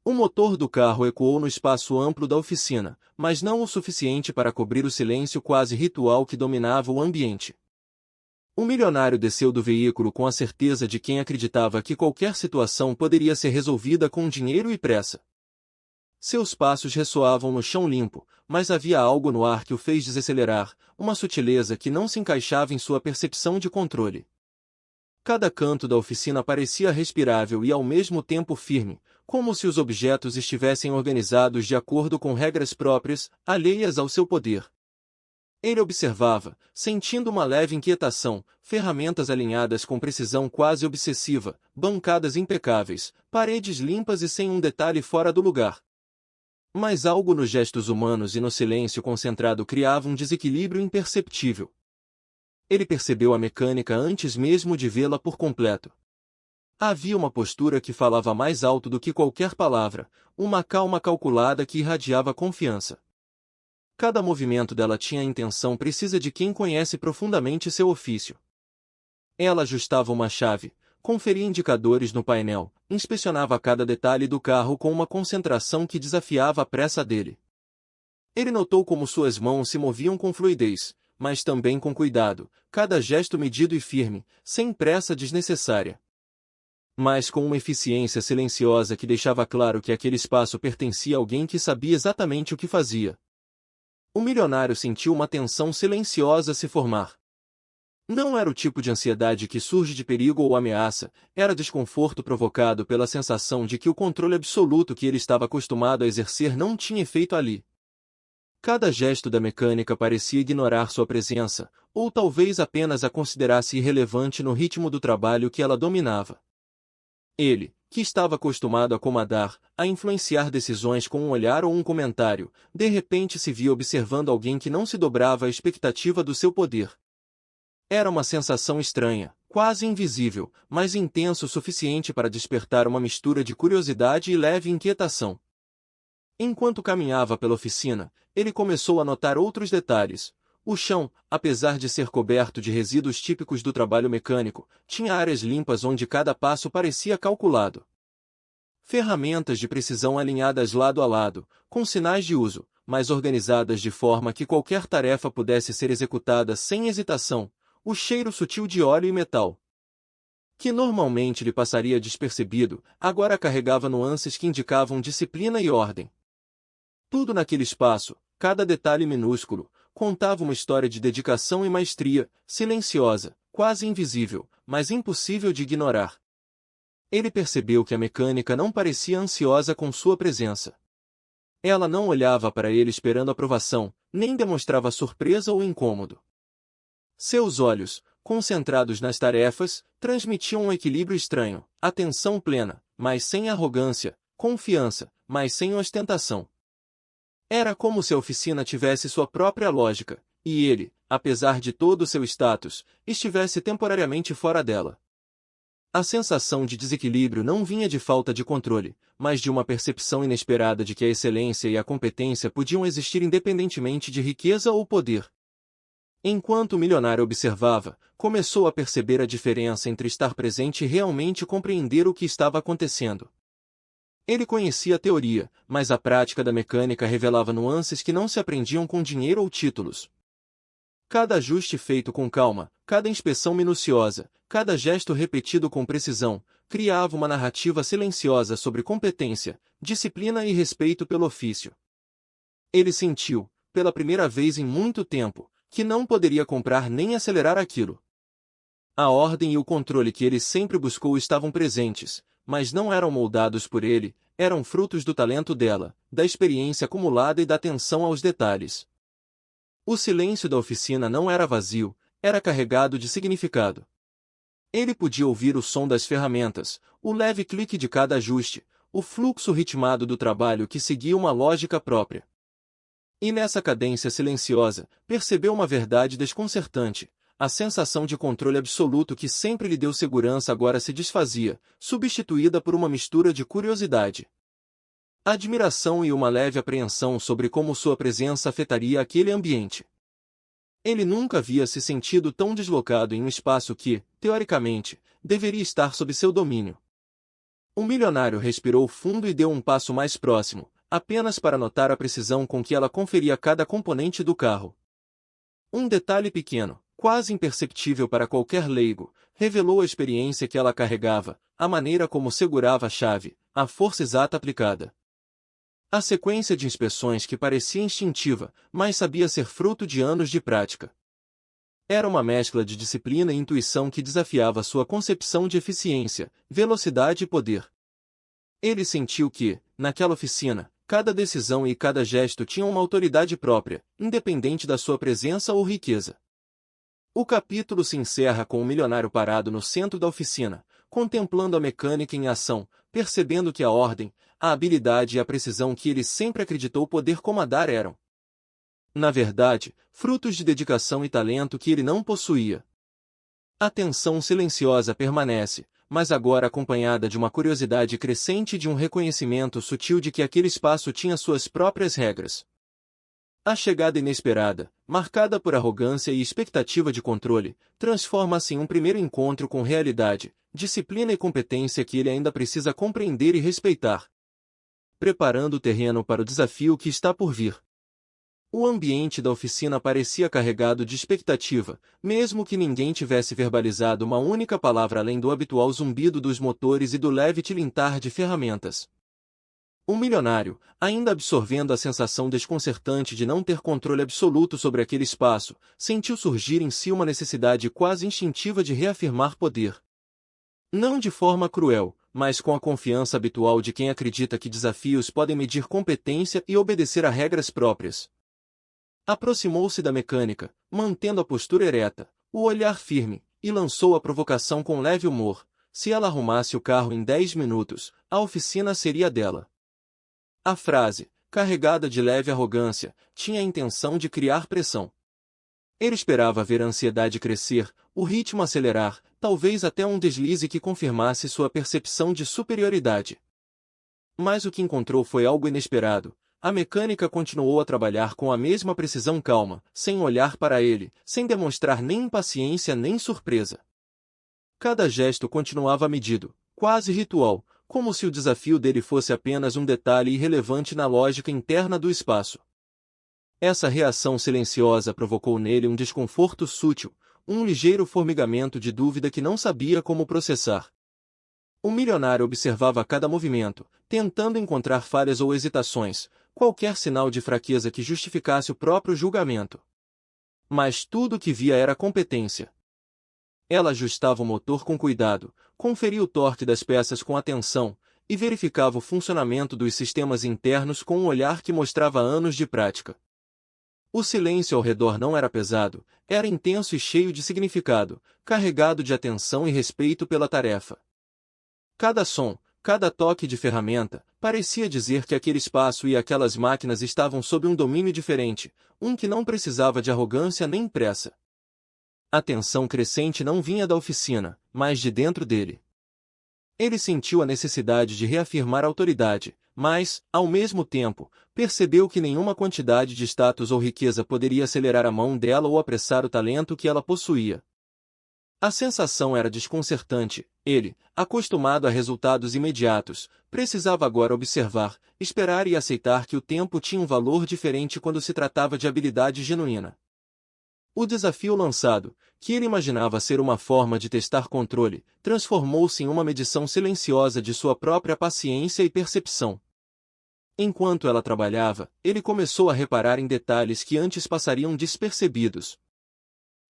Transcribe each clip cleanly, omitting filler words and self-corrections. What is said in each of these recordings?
O motor do carro ecoou no espaço amplo da oficina, mas não o suficiente para cobrir o silêncio quase ritual que dominava o ambiente. O milionário desceu do veículo com a certeza de quem acreditava que qualquer situação poderia ser resolvida com dinheiro e pressa. Seus passos ressoavam no chão limpo, mas havia algo no ar que o fez desacelerar, uma sutileza que não se encaixava em sua percepção de controle. Cada canto da oficina parecia respirável e ao mesmo tempo firme, como se os objetos estivessem organizados de acordo com regras próprias, alheias ao seu poder. Ele observava, sentindo uma leve inquietação, ferramentas alinhadas com precisão quase obsessiva, bancadas impecáveis, paredes limpas e sem um detalhe fora do lugar. Mas algo nos gestos humanos e no silêncio concentrado criava um desequilíbrio imperceptível. Ele percebeu a mecânica antes mesmo de vê-la por completo. Havia uma postura que falava mais alto do que qualquer palavra, uma calma calculada que irradiava confiança. Cada movimento dela tinha a intenção precisa de quem conhece profundamente seu ofício. Ela ajustava uma chave, conferia indicadores no painel, inspecionava cada detalhe do carro com uma concentração que desafiava a pressa dele. Ele notou como suas mãos se moviam com fluidez, mas também com cuidado, cada gesto medido e firme, sem pressa desnecessária. Mas com uma eficiência silenciosa que deixava claro que aquele espaço pertencia a alguém que sabia exatamente o que fazia. O milionário sentiu uma tensão silenciosa se formar. Não era o tipo de ansiedade que surge de perigo ou ameaça, era desconforto provocado pela sensação de que o controle absoluto que ele estava acostumado a exercer não tinha efeito ali. Cada gesto da mecânica parecia ignorar sua presença, ou talvez apenas a considerasse irrelevante no ritmo do trabalho que ela dominava. Ele, que estava acostumado a comandar, a influenciar decisões com um olhar ou um comentário, de repente se via observando alguém que não se dobrava à expectativa do seu poder. Era uma sensação estranha, quase invisível, mas intenso o suficiente para despertar uma mistura de curiosidade e leve inquietação. Enquanto caminhava pela oficina, ele começou a notar outros detalhes. O chão, apesar de ser coberto de resíduos típicos do trabalho mecânico, tinha áreas limpas onde cada passo parecia calculado. Ferramentas de precisão alinhadas lado a lado, com sinais de uso, mas organizadas de forma que qualquer tarefa pudesse ser executada sem hesitação. O cheiro sutil de óleo e metal, que normalmente lhe passaria despercebido, agora carregava nuances que indicavam disciplina e ordem. Tudo naquele espaço, cada detalhe minúsculo, contava uma história de dedicação e maestria, silenciosa, quase invisível, mas impossível de ignorar. Ele percebeu que a mecânica não parecia ansiosa com sua presença. Ela não olhava para ele esperando aprovação, nem demonstrava surpresa ou incômodo. Seus olhos, concentrados nas tarefas, transmitiam um equilíbrio estranho, atenção plena, mas sem arrogância, confiança, mas sem ostentação. Era como se a oficina tivesse sua própria lógica, e ele, apesar de todo o seu status, estivesse temporariamente fora dela. A sensação de desequilíbrio não vinha de falta de controle, mas de uma percepção inesperada de que a excelência e a competência podiam existir independentemente de riqueza ou poder. Enquanto o milionário observava, começou a perceber a diferença entre estar presente e realmente compreender o que estava acontecendo. Ele conhecia a teoria, mas a prática da mecânica revelava nuances que não se aprendiam com dinheiro ou títulos. Cada ajuste feito com calma, cada inspeção minuciosa, cada gesto repetido com precisão, criava uma narrativa silenciosa sobre competência, disciplina e respeito pelo ofício. Ele sentiu, pela primeira vez em muito tempo, que não poderia comprar nem acelerar aquilo. A ordem e o controle que ele sempre buscou estavam presentes, mas não eram moldados por ele, eram frutos do talento dela, da experiência acumulada e da atenção aos detalhes. O silêncio da oficina não era vazio, era carregado de significado. Ele podia ouvir o som das ferramentas, o leve clique de cada ajuste, o fluxo ritmado do trabalho que seguia uma lógica própria. E nessa cadência silenciosa, percebeu uma verdade desconcertante. A sensação de controle absoluto que sempre lhe deu segurança agora se desfazia, substituída por uma mistura de curiosidade, admiração e uma leve apreensão sobre como sua presença afetaria aquele ambiente. Ele nunca havia se sentido tão deslocado em um espaço que, teoricamente, deveria estar sob seu domínio. O milionário respirou fundo e deu um passo mais próximo, apenas para notar a precisão com que ela conferia cada componente do carro. Um detalhe pequeno, quase imperceptível para qualquer leigo, revelou a experiência que ela carregava, a maneira como segurava a chave, a força exata aplicada. A sequência de inspeções que parecia instintiva, mas sabia ser fruto de anos de prática. Era uma mescla de disciplina e intuição que desafiava sua concepção de eficiência, velocidade e poder. Ele sentiu que, naquela oficina, cada decisão e cada gesto tinham uma autoridade própria, independente da sua presença ou riqueza. O capítulo se encerra com o milionário parado no centro da oficina, contemplando a mecânica em ação, percebendo que a ordem, a habilidade e a precisão que ele sempre acreditou poder comandar eram, na verdade, frutos de dedicação e talento que ele não possuía. A tensão silenciosa permanece, mas agora acompanhada de uma curiosidade crescente e de um reconhecimento sutil de que aquele espaço tinha suas próprias regras. A chegada inesperada, marcada por arrogância e expectativa de controle, transforma-se em um primeiro encontro com realidade, disciplina e competência que ele ainda precisa compreender e respeitar, preparando o terreno para o desafio que está por vir. O ambiente da oficina parecia carregado de expectativa, mesmo que ninguém tivesse verbalizado uma única palavra além do habitual zumbido dos motores e do leve tilintar de ferramentas. O milionário, ainda absorvendo a sensação desconcertante de não ter controle absoluto sobre aquele espaço, sentiu surgir em si uma necessidade quase instintiva de reafirmar poder. Não de forma cruel, mas com a confiança habitual de quem acredita que desafios podem medir competência e obedecer a regras próprias. Aproximou-se da mecânica, mantendo a postura ereta, o olhar firme, e lançou a provocação com leve humor. Se ela arrumasse o carro em 10 minutos, a oficina seria dela. A frase, carregada de leve arrogância, tinha a intenção de criar pressão. Ele esperava ver a ansiedade crescer, o ritmo acelerar, talvez até um deslize que confirmasse sua percepção de superioridade. Mas o que encontrou foi algo inesperado. A mecânica continuou a trabalhar com a mesma precisão calma, sem olhar para ele, sem demonstrar nem impaciência nem surpresa. Cada gesto continuava medido, quase ritual, como se o desafio dele fosse apenas um detalhe irrelevante na lógica interna do espaço. Essa reação silenciosa provocou nele um desconforto sutil, um ligeiro formigamento de dúvida que não sabia como processar. O milionário observava cada movimento, tentando encontrar falhas ou hesitações, qualquer sinal de fraqueza que justificasse o próprio julgamento. Mas tudo o que via era competência. Ela ajustava o motor com cuidado, conferia o torque das peças com atenção, e verificava o funcionamento dos sistemas internos com um olhar que mostrava anos de prática. O silêncio ao redor não era pesado, era intenso e cheio de significado, carregado de atenção e respeito pela tarefa. Cada som, cada toque de ferramenta, parecia dizer que aquele espaço e aquelas máquinas estavam sob um domínio diferente, um que não precisava de arrogância nem pressa. A tensão crescente não vinha da oficina, mas de dentro dele. Ele sentiu a necessidade de reafirmar a autoridade, mas, ao mesmo tempo, percebeu que nenhuma quantidade de status ou riqueza poderia acelerar a mão dela ou apressar o talento que ela possuía. A sensação era desconcertante. Ele, acostumado a resultados imediatos, precisava agora observar, esperar e aceitar que o tempo tinha um valor diferente quando se tratava de habilidade genuína. O desafio lançado, que ele imaginava ser uma forma de testar controle, transformou-se em uma medição silenciosa de sua própria paciência e percepção. Enquanto ela trabalhava, ele começou a reparar em detalhes que antes passariam despercebidos.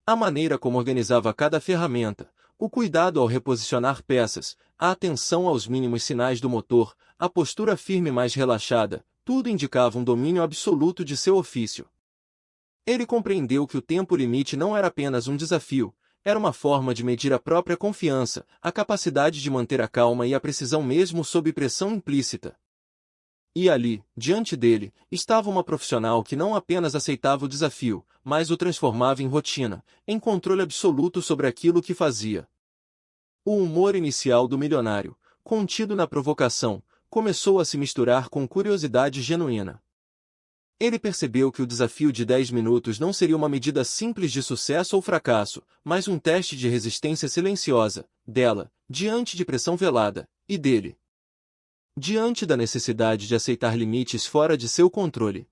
A maneira como organizava cada ferramenta, o cuidado ao reposicionar peças, a atenção aos mínimos sinais do motor, a postura firme mais relaxada, tudo indicava um domínio absoluto de seu ofício. Ele compreendeu que o tempo limite não era apenas um desafio, era uma forma de medir a própria confiança, a capacidade de manter a calma e a precisão mesmo sob pressão implícita. E ali, diante dele, estava uma profissional que não apenas aceitava o desafio, mas o transformava em rotina, em controle absoluto sobre aquilo que fazia. O humor inicial do milionário, contido na provocação, começou a se misturar com curiosidade genuína. Ele percebeu que o desafio de 10 minutos não seria uma medida simples de sucesso ou fracasso, mas um teste de resistência silenciosa, dela, diante de pressão velada, e dele. diante da necessidade de aceitar limites fora de seu controle.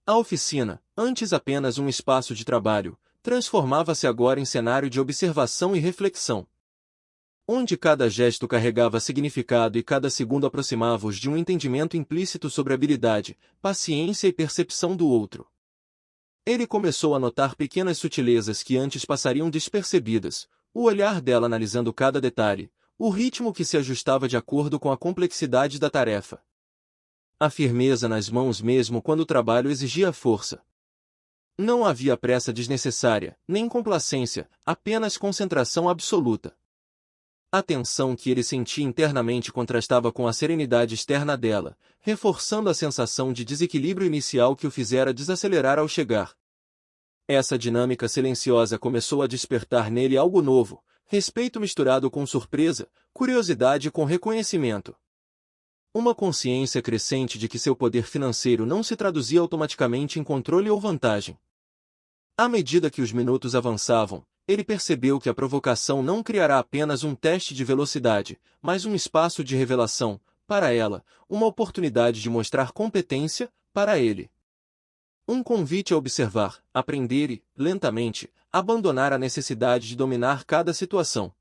A oficina, antes apenas um espaço de trabalho, transformava-se agora em cenário de observação e reflexão, onde cada gesto carregava significado e cada segundo aproximava-os de um entendimento implícito sobre habilidade, paciência e percepção do outro. Ele começou a notar pequenas sutilezas que antes passariam despercebidas, o olhar dela analisando cada detalhe, o ritmo que se ajustava de acordo com a complexidade da tarefa. A firmeza nas mãos mesmo quando o trabalho exigia força. Não havia pressa desnecessária, nem complacência, apenas concentração absoluta. A tensão que ele sentia internamente contrastava com a serenidade externa dela, reforçando a sensação de desequilíbrio inicial que o fizera desacelerar ao chegar. Essa dinâmica silenciosa começou a despertar nele algo novo, respeito misturado com surpresa, curiosidade com reconhecimento. Uma consciência crescente de que seu poder financeiro não se traduzia automaticamente em controle ou vantagem. À medida que os minutos avançavam, ele percebeu que a provocação não criará apenas um teste de velocidade, mas um espaço de revelação, para ela, uma oportunidade de mostrar competência, para ele. Um convite a observar, aprender e, lentamente, abandonar a necessidade de dominar cada situação.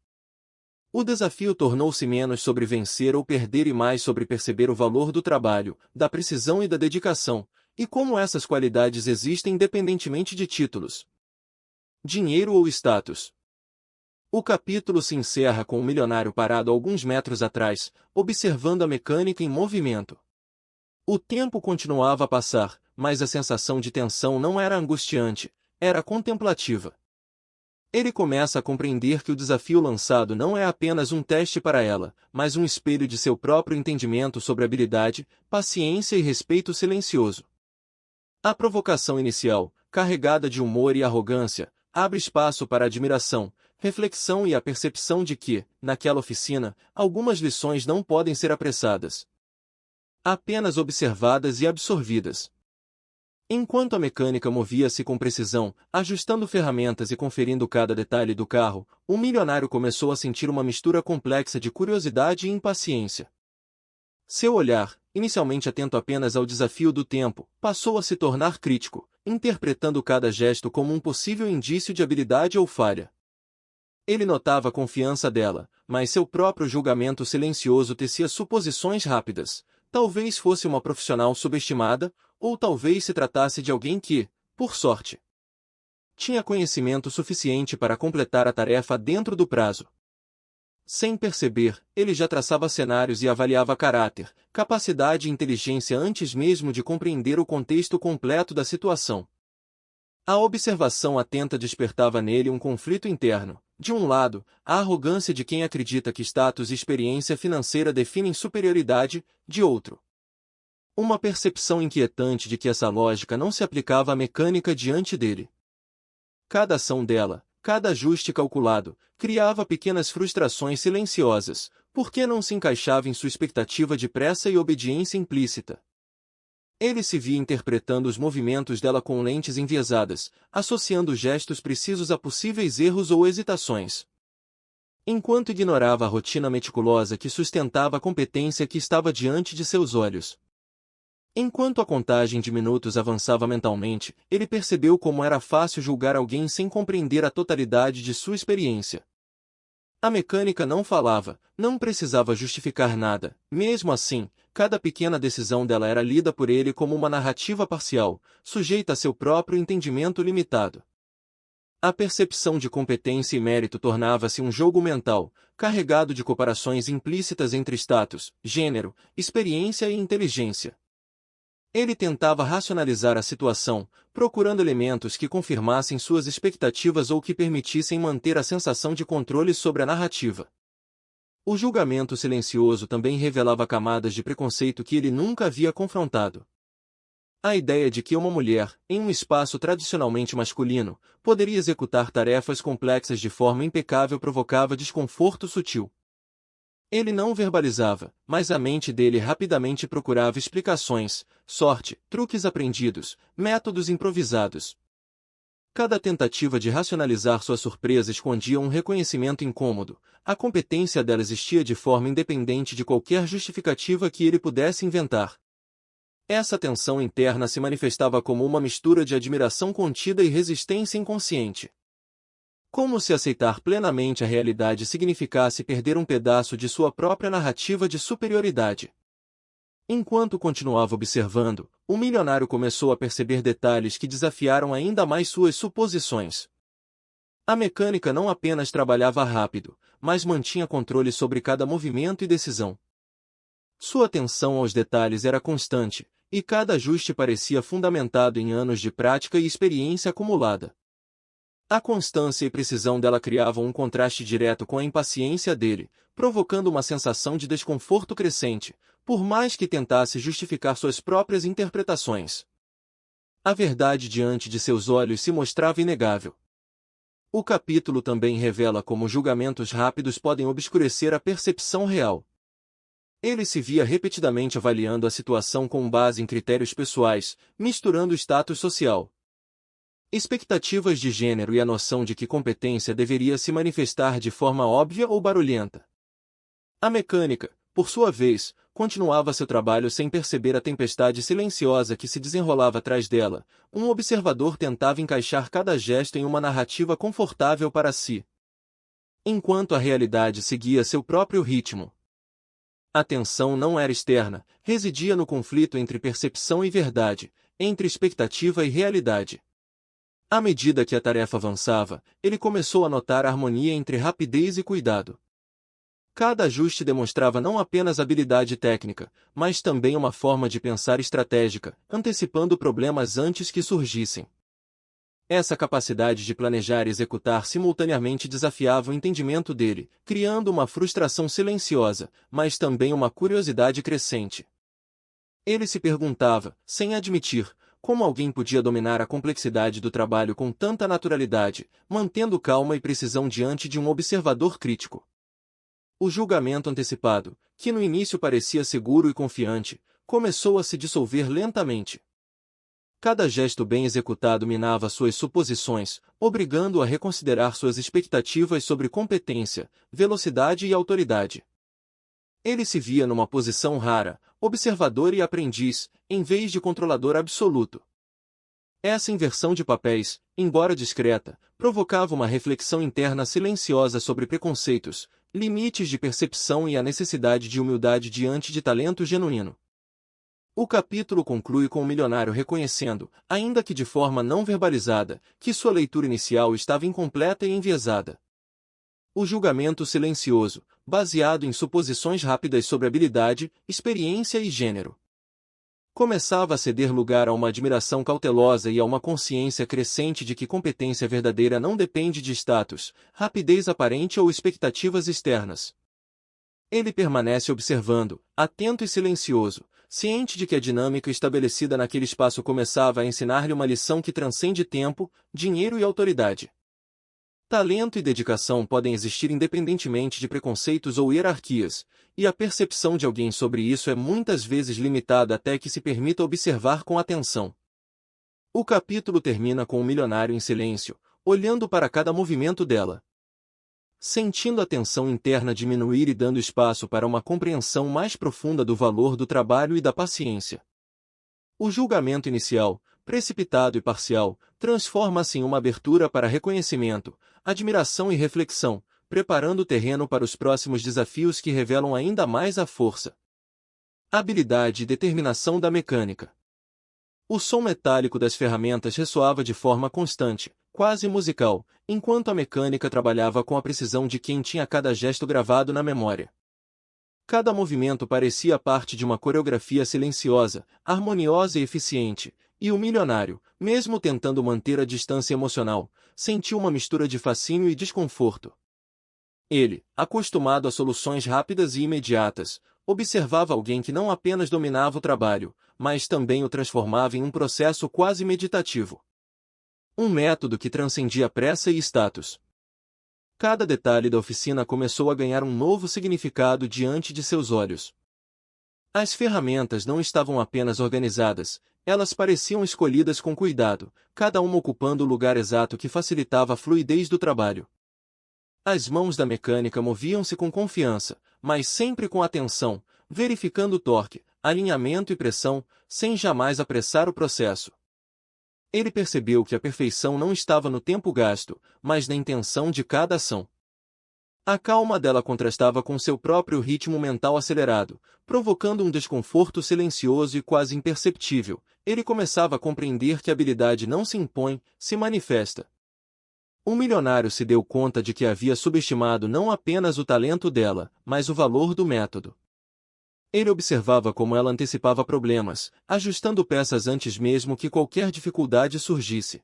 O desafio tornou-se menos sobre vencer ou perder e mais sobre perceber o valor do trabalho, da precisão e da dedicação, e como essas qualidades existem independentemente de títulos, dinheiro ou status. O capítulo se encerra com o milionário parado alguns metros atrás, observando a mecânica em movimento. O tempo continuava a passar, mas a sensação de tensão não era angustiante, era contemplativa. Ele começa a compreender que o desafio lançado não é apenas um teste para ela, mas um espelho de seu próprio entendimento sobre habilidade, paciência e respeito silencioso. A provocação inicial, carregada de humor e arrogância, abre espaço para admiração, reflexão e a percepção de que, naquela oficina, algumas lições não podem ser apressadas, apenas observadas e absorvidas. Enquanto a mecânica movia-se com precisão, ajustando ferramentas e conferindo cada detalhe do carro, o milionário começou a sentir uma mistura complexa de curiosidade e impaciência. Seu olhar, inicialmente atento apenas ao desafio do tempo, passou a se tornar crítico, interpretando cada gesto como um possível indício de habilidade ou falha. Ele notava a confiança dela, mas seu próprio julgamento silencioso tecia suposições rápidas. Talvez fosse uma profissional subestimada, ou talvez se tratasse de alguém que, por sorte, tinha conhecimento suficiente para completar a tarefa dentro do prazo. Sem perceber, ele já traçava cenários e avaliava caráter, capacidade e inteligência antes mesmo de compreender o contexto completo da situação. A observação atenta despertava nele um conflito interno. De um lado, a arrogância de quem acredita que status e experiência financeira definem superioridade, de outro, uma percepção inquietante de que essa lógica não se aplicava à mecânica diante dele. Cada ação dela, cada ajuste calculado, criava pequenas frustrações silenciosas, porque não se encaixava em sua expectativa de pressa e obediência implícita. Ele se via interpretando os movimentos dela com lentes enviesadas, associando gestos precisos a possíveis erros ou hesitações. Enquanto ignorava a rotina meticulosa que sustentava a competência que estava diante de seus olhos. Enquanto a contagem de minutos avançava mentalmente, ele percebeu como era fácil julgar alguém sem compreender a totalidade de sua experiência. A mecânica não falava, não precisava justificar nada. Mesmo assim, cada pequena decisão dela era lida por ele como uma narrativa parcial, sujeita a seu próprio entendimento limitado. A percepção de competência e mérito tornava-se um jogo mental, carregado de comparações implícitas entre status, gênero, experiência e inteligência. Ele tentava racionalizar a situação, procurando elementos que confirmassem suas expectativas ou que permitissem manter a sensação de controle sobre a narrativa. O julgamento silencioso também revelava camadas de preconceito que ele nunca havia confrontado. A ideia de que uma mulher, em um espaço tradicionalmente masculino, poderia executar tarefas complexas de forma impecável provocava desconforto sutil. Ele não verbalizava, mas a mente dele rapidamente procurava explicações, sorte, truques aprendidos, métodos improvisados. Cada tentativa de racionalizar sua surpresa escondia um reconhecimento incômodo. A competência dela existia de forma independente de qualquer justificativa que ele pudesse inventar. Essa tensão interna se manifestava como uma mistura de admiração contida e resistência inconsciente. Como se aceitar plenamente a realidade significasse perder um pedaço de sua própria narrativa de superioridade. Enquanto continuava observando, o milionário começou a perceber detalhes que desafiaram ainda mais suas suposições. A mecânica não apenas trabalhava rápido, mas mantinha controle sobre cada movimento e decisão. Sua atenção aos detalhes era constante, e cada ajuste parecia fundamentado em anos de prática e experiência acumulada. A constância e precisão dela criavam um contraste direto com a impaciência dele, provocando uma sensação de desconforto crescente, por mais que tentasse justificar suas próprias interpretações. A verdade diante de seus olhos se mostrava inegável. O capítulo também revela como julgamentos rápidos podem obscurecer a percepção real. Ele se via repetidamente avaliando a situação com base em critérios pessoais, misturando o status social, expectativas de gênero e a noção de que competência deveria se manifestar de forma óbvia ou barulhenta. A mecânica, por sua vez, continuava seu trabalho sem perceber a tempestade silenciosa que se desenrolava atrás dela. Um observador tentava encaixar cada gesto em uma narrativa confortável para si, enquanto a realidade seguia seu próprio ritmo. A tensão não era externa, residia no conflito entre percepção e verdade, entre expectativa e realidade. À medida que a tarefa avançava, ele começou a notar a harmonia entre rapidez e cuidado. Cada ajuste demonstrava não apenas habilidade técnica, mas também uma forma de pensar estratégica, antecipando problemas antes que surgissem. Essa capacidade de planejar e executar simultaneamente desafiava o entendimento dele, criando uma frustração silenciosa, mas também uma curiosidade crescente. Ele se perguntava, sem admitir, como alguém podia dominar a complexidade do trabalho com tanta naturalidade, mantendo calma e precisão diante de um observador crítico. O julgamento antecipado, que no início parecia seguro e confiante, começou a se dissolver lentamente. Cada gesto bem executado minava suas suposições, obrigando-o a reconsiderar suas expectativas sobre competência, velocidade e autoridade. Ele se via numa posição rara, observador e aprendiz, em vez de controlador absoluto. Essa inversão de papéis, embora discreta, provocava uma reflexão interna silenciosa sobre preconceitos, limites de percepção e a necessidade de humildade diante de talento genuíno. O capítulo conclui com o milionário reconhecendo, ainda que de forma não verbalizada, que sua leitura inicial estava incompleta e enviesada. O julgamento silencioso, baseado em suposições rápidas sobre habilidade, experiência e gênero, começava a ceder lugar a uma admiração cautelosa e a uma consciência crescente de que competência verdadeira não depende de status, rapidez aparente ou expectativas externas. Ele permanece observando, atento e silencioso, ciente de que a dinâmica estabelecida naquele espaço começava a ensinar-lhe uma lição que transcende tempo, dinheiro e autoridade. Talento e dedicação podem existir independentemente de preconceitos ou hierarquias, e a percepção de alguém sobre isso é muitas vezes limitada até que se permita observar com atenção. O capítulo termina com o milionário em silêncio, olhando para cada movimento dela, sentindo a tensão interna diminuir e dando espaço para uma compreensão mais profunda do valor do trabalho e da paciência. O julgamento inicial, precipitado e parcial, transforma-se em uma abertura para reconhecimento, admiração e reflexão, preparando o terreno para os próximos desafios que revelam ainda mais a força, habilidade e determinação da mecânica. O som metálico das ferramentas ressoava de forma constante, quase musical, enquanto a mecânica trabalhava com a precisão de quem tinha cada gesto gravado na memória. Cada movimento parecia parte de uma coreografia silenciosa, harmoniosa e eficiente, e o milionário, mesmo tentando manter a distância emocional, sentiu uma mistura de fascínio e desconforto. Ele, acostumado a soluções rápidas e imediatas, observava alguém que não apenas dominava o trabalho, mas também o transformava em um processo quase meditativo. Um método que transcendia pressa e status. Cada detalhe da oficina começou a ganhar um novo significado diante de seus olhos. As ferramentas não estavam apenas organizadas, elas pareciam escolhidas com cuidado, cada uma ocupando o lugar exato que facilitava a fluidez do trabalho. As mãos da mecânica moviam-se com confiança, mas sempre com atenção, verificando o torque, alinhamento e pressão, sem jamais apressar o processo. Ele percebeu que a perfeição não estava no tempo gasto, mas na intenção de cada ação. A calma dela contrastava com seu próprio ritmo mental acelerado, provocando um desconforto silencioso e quase imperceptível. Ele começava a compreender que a habilidade não se impõe, se manifesta. O milionário se deu conta de que havia subestimado não apenas o talento dela, mas o valor do método. Ele observava como ela antecipava problemas, ajustando peças antes mesmo que qualquer dificuldade surgisse.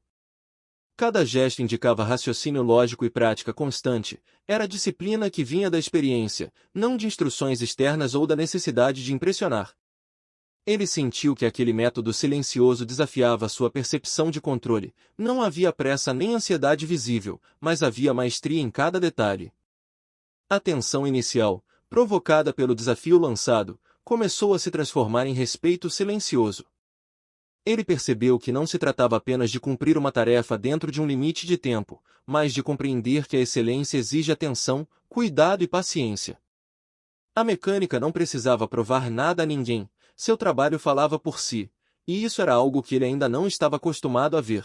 Cada gesto indicava raciocínio lógico e prática constante, era disciplina que vinha da experiência, não de instruções externas ou da necessidade de impressionar. Ele sentiu que aquele método silencioso desafiava sua percepção de controle. Não havia pressa nem ansiedade visível, mas havia maestria em cada detalhe. A tensão inicial, provocada pelo desafio lançado, começou a se transformar em respeito silencioso. Ele percebeu que não se tratava apenas de cumprir uma tarefa dentro de um limite de tempo, mas de compreender que a excelência exige atenção, cuidado e paciência. A mecânica não precisava provar nada a ninguém, seu trabalho falava por si, e isso era algo que ele ainda não estava acostumado a ver.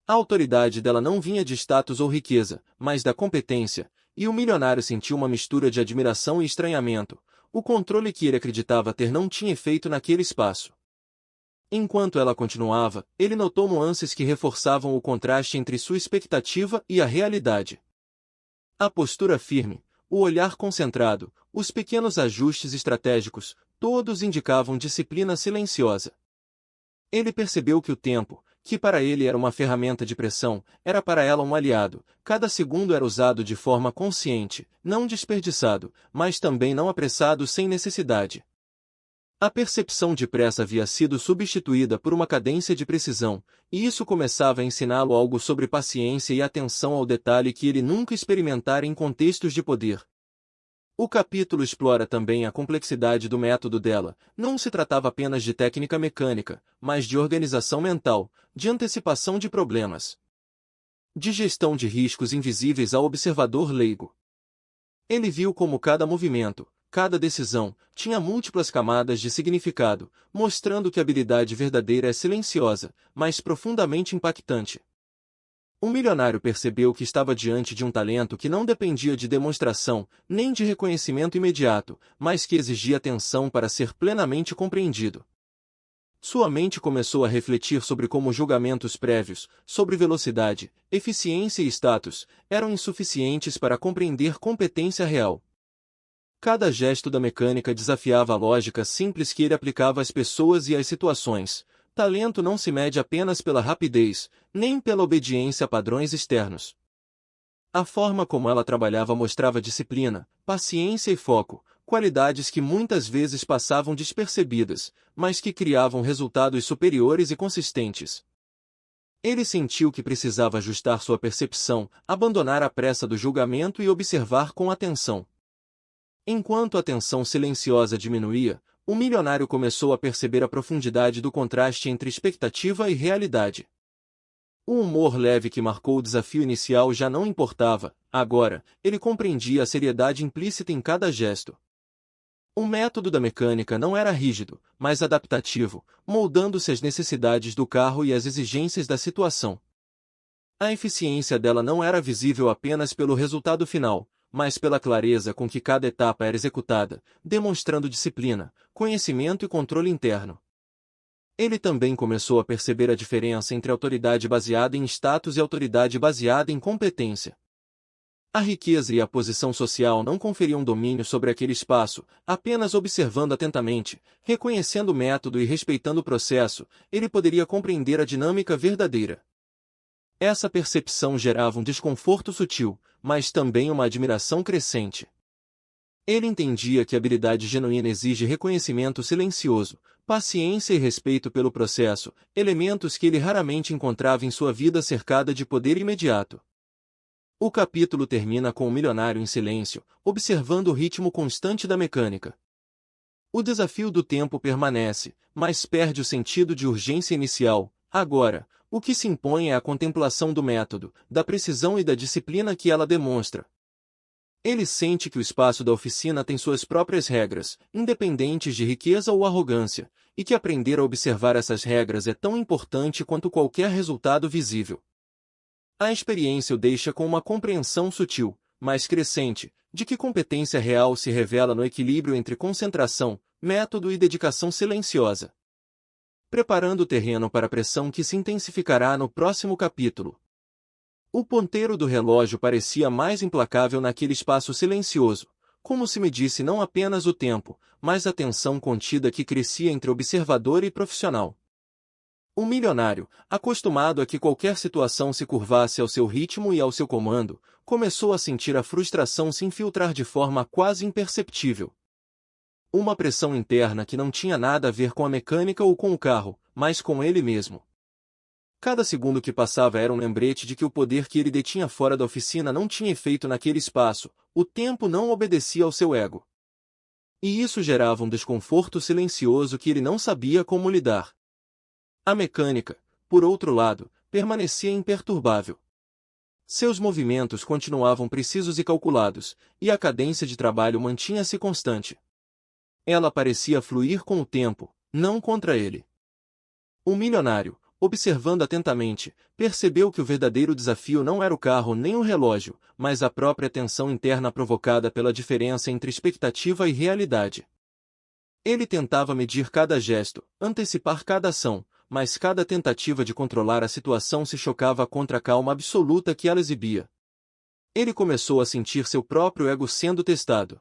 A autoridade dela não vinha de status ou riqueza, mas da competência, e o milionário sentiu uma mistura de admiração e estranhamento. O controle que ele acreditava ter não tinha efeito naquele espaço. Enquanto ela continuava, ele notou nuances que reforçavam o contraste entre sua expectativa e a realidade. A postura firme, o olhar concentrado, os pequenos ajustes estratégicos, todos indicavam disciplina silenciosa. Ele percebeu que o tempo, que para ele era uma ferramenta de pressão, era para ela um aliado. Cada segundo era usado de forma consciente, não desperdiçado, mas também não apressado sem necessidade. A percepção de pressa havia sido substituída por uma cadência de precisão, e isso começava a ensiná-lo algo sobre paciência e atenção ao detalhe que ele nunca experimentara em contextos de poder. O capítulo explora também a complexidade do método dela. Não se tratava apenas de técnica mecânica, mas de organização mental, de antecipação de problemas, de gestão de riscos invisíveis ao observador leigo. Ele viu como cada movimento, cada decisão, tinha múltiplas camadas de significado, mostrando que a habilidade verdadeira é silenciosa, mas profundamente impactante. O milionário percebeu que estava diante de um talento que não dependia de demonstração, nem de reconhecimento imediato, mas que exigia atenção para ser plenamente compreendido. Sua mente começou a refletir sobre como julgamentos prévios, sobre velocidade, eficiência e status, eram insuficientes para compreender competência real. Cada gesto da mecânica desafiava a lógica simples que ele aplicava às pessoas e às situações. Talento não se mede apenas pela rapidez, nem pela obediência a padrões externos. A forma como ela trabalhava mostrava disciplina, paciência e foco, qualidades que muitas vezes passavam despercebidas, mas que criavam resultados superiores e consistentes. Ele sentiu que precisava ajustar sua percepção, abandonar a pressa do julgamento e observar com atenção. Enquanto a tensão silenciosa diminuía, o milionário começou a perceber a profundidade do contraste entre expectativa e realidade. O humor leve que marcou o desafio inicial já não importava, agora, ele compreendia a seriedade implícita em cada gesto. O método da mecânica não era rígido, mas adaptativo, moldando-se às necessidades do carro e às exigências da situação. A eficiência dela não era visível apenas pelo resultado final, mas pela clareza com que cada etapa era executada, demonstrando disciplina, conhecimento e controle interno. Ele também começou a perceber a diferença entre autoridade baseada em status e autoridade baseada em competência. A riqueza e a posição social não conferiam domínio sobre aquele espaço, apenas observando atentamente, reconhecendo o método e respeitando o processo, ele poderia compreender a dinâmica verdadeira. Essa percepção gerava um desconforto sutil, mas também uma admiração crescente. Ele entendia que a habilidade genuína exige reconhecimento silencioso, paciência e respeito pelo processo, elementos que ele raramente encontrava em sua vida cercada de poder imediato. O capítulo termina com o milionário em silêncio, observando o ritmo constante da mecânica. O desafio do tempo permanece, mas perde o sentido de urgência inicial. Agora, o que se impõe é a contemplação do método, da precisão e da disciplina que ela demonstra. Ele sente que o espaço da oficina tem suas próprias regras, independentes de riqueza ou arrogância, e que aprender a observar essas regras é tão importante quanto qualquer resultado visível. A experiência o deixa com uma compreensão sutil, mas crescente, de que competência real se revela no equilíbrio entre concentração, método e dedicação silenciosa. Preparando o terreno para a pressão que se intensificará no próximo capítulo. O ponteiro do relógio parecia mais implacável naquele espaço silencioso, como se medisse não apenas o tempo, mas a tensão contida que crescia entre observador e profissional. O milionário, acostumado a que qualquer situação se curvasse ao seu ritmo e ao seu comando, começou a sentir a frustração se infiltrar de forma quase imperceptível. Uma pressão interna que não tinha nada a ver com a mecânica ou com o carro, mas com ele mesmo. Cada segundo que passava era um lembrete de que o poder que ele detinha fora da oficina não tinha efeito naquele espaço, o tempo não obedecia ao seu ego. E isso gerava um desconforto silencioso que ele não sabia como lidar. A mecânica, por outro lado, permanecia imperturbável. Seus movimentos continuavam precisos e calculados, e a cadência de trabalho mantinha-se constante. Ela parecia fluir com o tempo, não contra ele. O milionário, observando atentamente, percebeu que o verdadeiro desafio não era o carro nem o relógio, mas a própria tensão interna provocada pela diferença entre expectativa e realidade. Ele tentava medir cada gesto, antecipar cada ação, mas cada tentativa de controlar a situação se chocava contra a calma absoluta que ela exibia. Ele começou a sentir seu próprio ego sendo testado.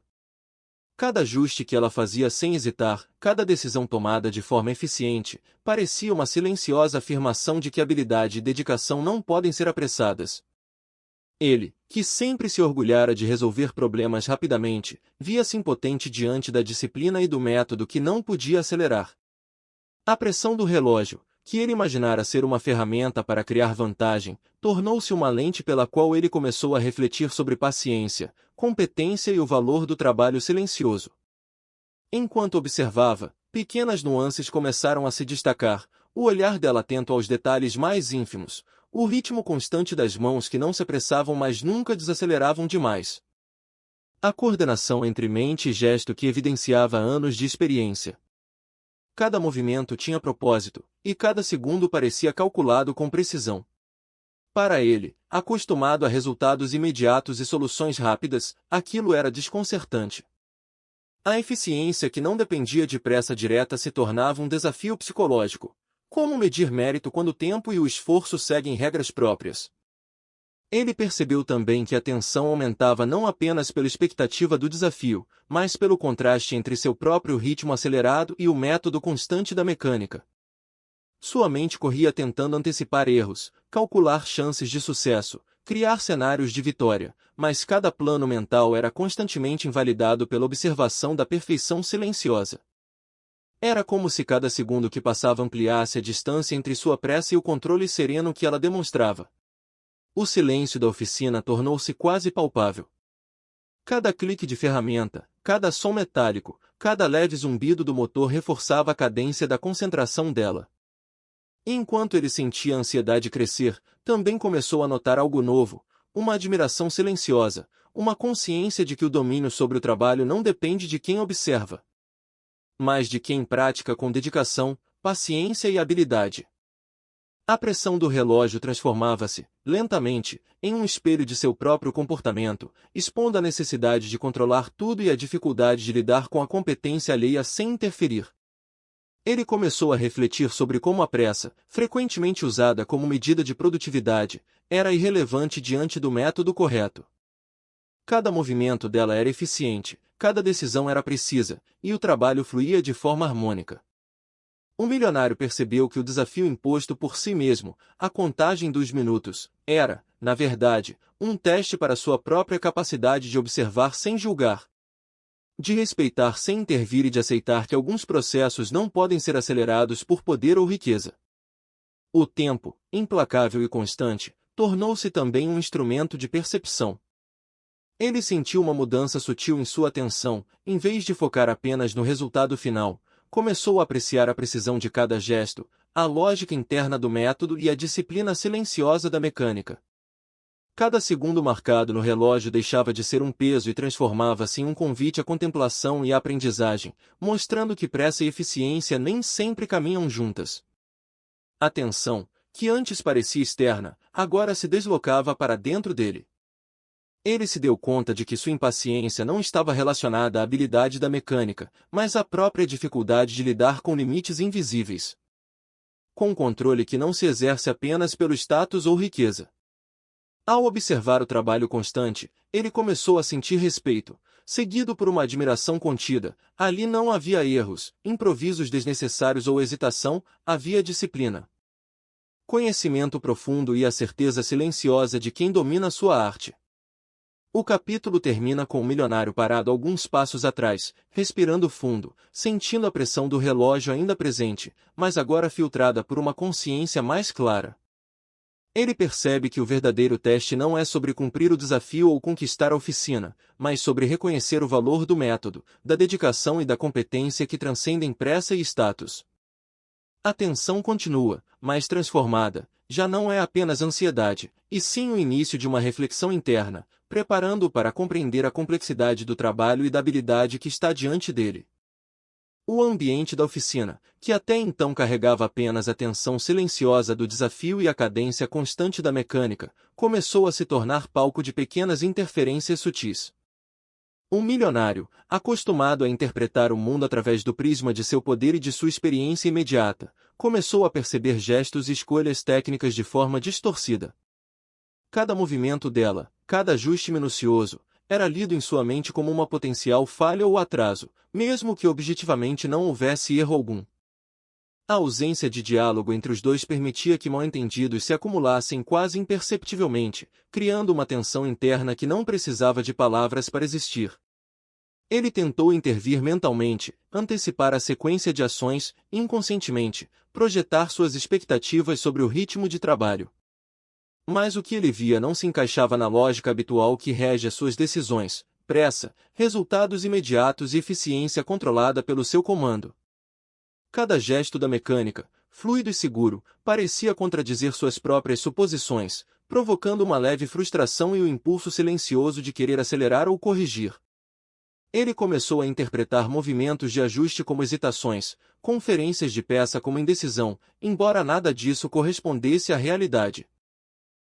Cada ajuste que ela fazia sem hesitar, cada decisão tomada de forma eficiente, parecia uma silenciosa afirmação de que habilidade e dedicação não podem ser apressadas. Ele, que sempre se orgulhara de resolver problemas rapidamente, via-se impotente diante da disciplina e do método que não podia acelerar. A pressão do relógio, que ele imaginara ser uma ferramenta para criar vantagem, tornou-se uma lente pela qual ele começou a refletir sobre paciência, competência e o valor do trabalho silencioso. Enquanto observava, pequenas nuances começaram a se destacar, o olhar dela atento aos detalhes mais ínfimos, o ritmo constante das mãos que não se apressavam mas nunca desaceleravam demais. A coordenação entre mente e gesto que evidenciava anos de experiência. Cada movimento tinha propósito, e cada segundo parecia calculado com precisão. Para ele, acostumado a resultados imediatos e soluções rápidas, aquilo era desconcertante. A eficiência que não dependia de pressa direta se tornava um desafio psicológico. Como medir mérito quando o tempo e o esforço seguem regras próprias? Ele percebeu também que a tensão aumentava não apenas pela expectativa do desafio, mas pelo contraste entre seu próprio ritmo acelerado e o método constante da mecânica. Sua mente corria tentando antecipar erros, calcular chances de sucesso, criar cenários de vitória, mas cada plano mental era constantemente invalidado pela observação da perfeição silenciosa. Era como se cada segundo que passava ampliasse a distância entre sua pressa e o controle sereno que ela demonstrava. O silêncio da oficina tornou-se quase palpável. Cada clique de ferramenta, cada som metálico, cada leve zumbido do motor reforçava a cadência da concentração dela. E enquanto ele sentia a ansiedade crescer, também começou a notar algo novo, uma admiração silenciosa, uma consciência de que o domínio sobre o trabalho não depende de quem observa, mas de quem pratica com dedicação, paciência e habilidade. A pressão do relógio transformava-se, lentamente, em um espelho de seu próprio comportamento, expondo a necessidade de controlar tudo e a dificuldade de lidar com a competência alheia sem interferir. Ele começou a refletir sobre como a pressa, frequentemente usada como medida de produtividade, era irrelevante diante do método correto. Cada movimento dela era eficiente, cada decisão era precisa, e o trabalho fluía de forma harmônica. O milionário percebeu que o desafio imposto por si mesmo, a contagem dos minutos, era, na verdade, um teste para sua própria capacidade de observar sem julgar, de respeitar sem intervir e de aceitar que alguns processos não podem ser acelerados por poder ou riqueza. O tempo, implacável e constante, tornou-se também um instrumento de percepção. Ele sentiu uma mudança sutil em sua atenção, em vez de focar apenas no resultado final, começou a apreciar a precisão de cada gesto, a lógica interna do método e a disciplina silenciosa da mecânica. Cada segundo marcado no relógio deixava de ser um peso e transformava-se em um convite à contemplação e à aprendizagem, mostrando que pressa e eficiência nem sempre caminham juntas. A tensão, que antes parecia externa, agora se deslocava para dentro dele. Ele se deu conta de que sua impaciência não estava relacionada à habilidade da mecânica, mas à própria dificuldade de lidar com limites invisíveis. Com um controle que não se exerce apenas pelo status ou riqueza. Ao observar o trabalho constante, ele começou a sentir respeito, seguido por uma admiração contida. Ali não havia erros, improvisos desnecessários ou hesitação, havia disciplina. Conhecimento profundo e a certeza silenciosa de quem domina sua arte. O capítulo termina com o milionário parado alguns passos atrás, respirando fundo, sentindo a pressão do relógio ainda presente, mas agora filtrada por uma consciência mais clara. Ele percebe que o verdadeiro teste não é sobre cumprir o desafio ou conquistar a oficina, mas sobre reconhecer o valor do método, da dedicação e da competência que transcendem pressa e status. A tensão continua, mas transformada, já não é apenas ansiedade, e sim o início de uma reflexão interna, preparando-o para compreender a complexidade do trabalho e da habilidade que está diante dele. O ambiente da oficina, que até então carregava apenas a tensão silenciosa do desafio e a cadência constante da mecânica, começou a se tornar palco de pequenas interferências sutis. Um milionário, acostumado a interpretar o mundo através do prisma de seu poder e de sua experiência imediata, começou a perceber gestos e escolhas técnicas de forma distorcida. Cada movimento dela, cada ajuste minucioso, era lido em sua mente como uma potencial falha ou atraso, mesmo que objetivamente não houvesse erro algum. A ausência de diálogo entre os dois permitia que mal-entendidos se acumulassem quase imperceptivelmente, criando uma tensão interna que não precisava de palavras para existir. Ele tentou intervir mentalmente, antecipar a sequência de ações, inconscientemente, projetar suas expectativas sobre o ritmo de trabalho. Mas o que ele via não se encaixava na lógica habitual que rege as suas decisões: pressa, resultados imediatos e eficiência controlada pelo seu comando. Cada gesto da mecânica, fluido e seguro, parecia contradizer suas próprias suposições, provocando uma leve frustração e o impulso silencioso de querer acelerar ou corrigir. Ele começou a interpretar movimentos de ajuste como hesitações, conferências de peça como indecisão, embora nada disso correspondesse à realidade.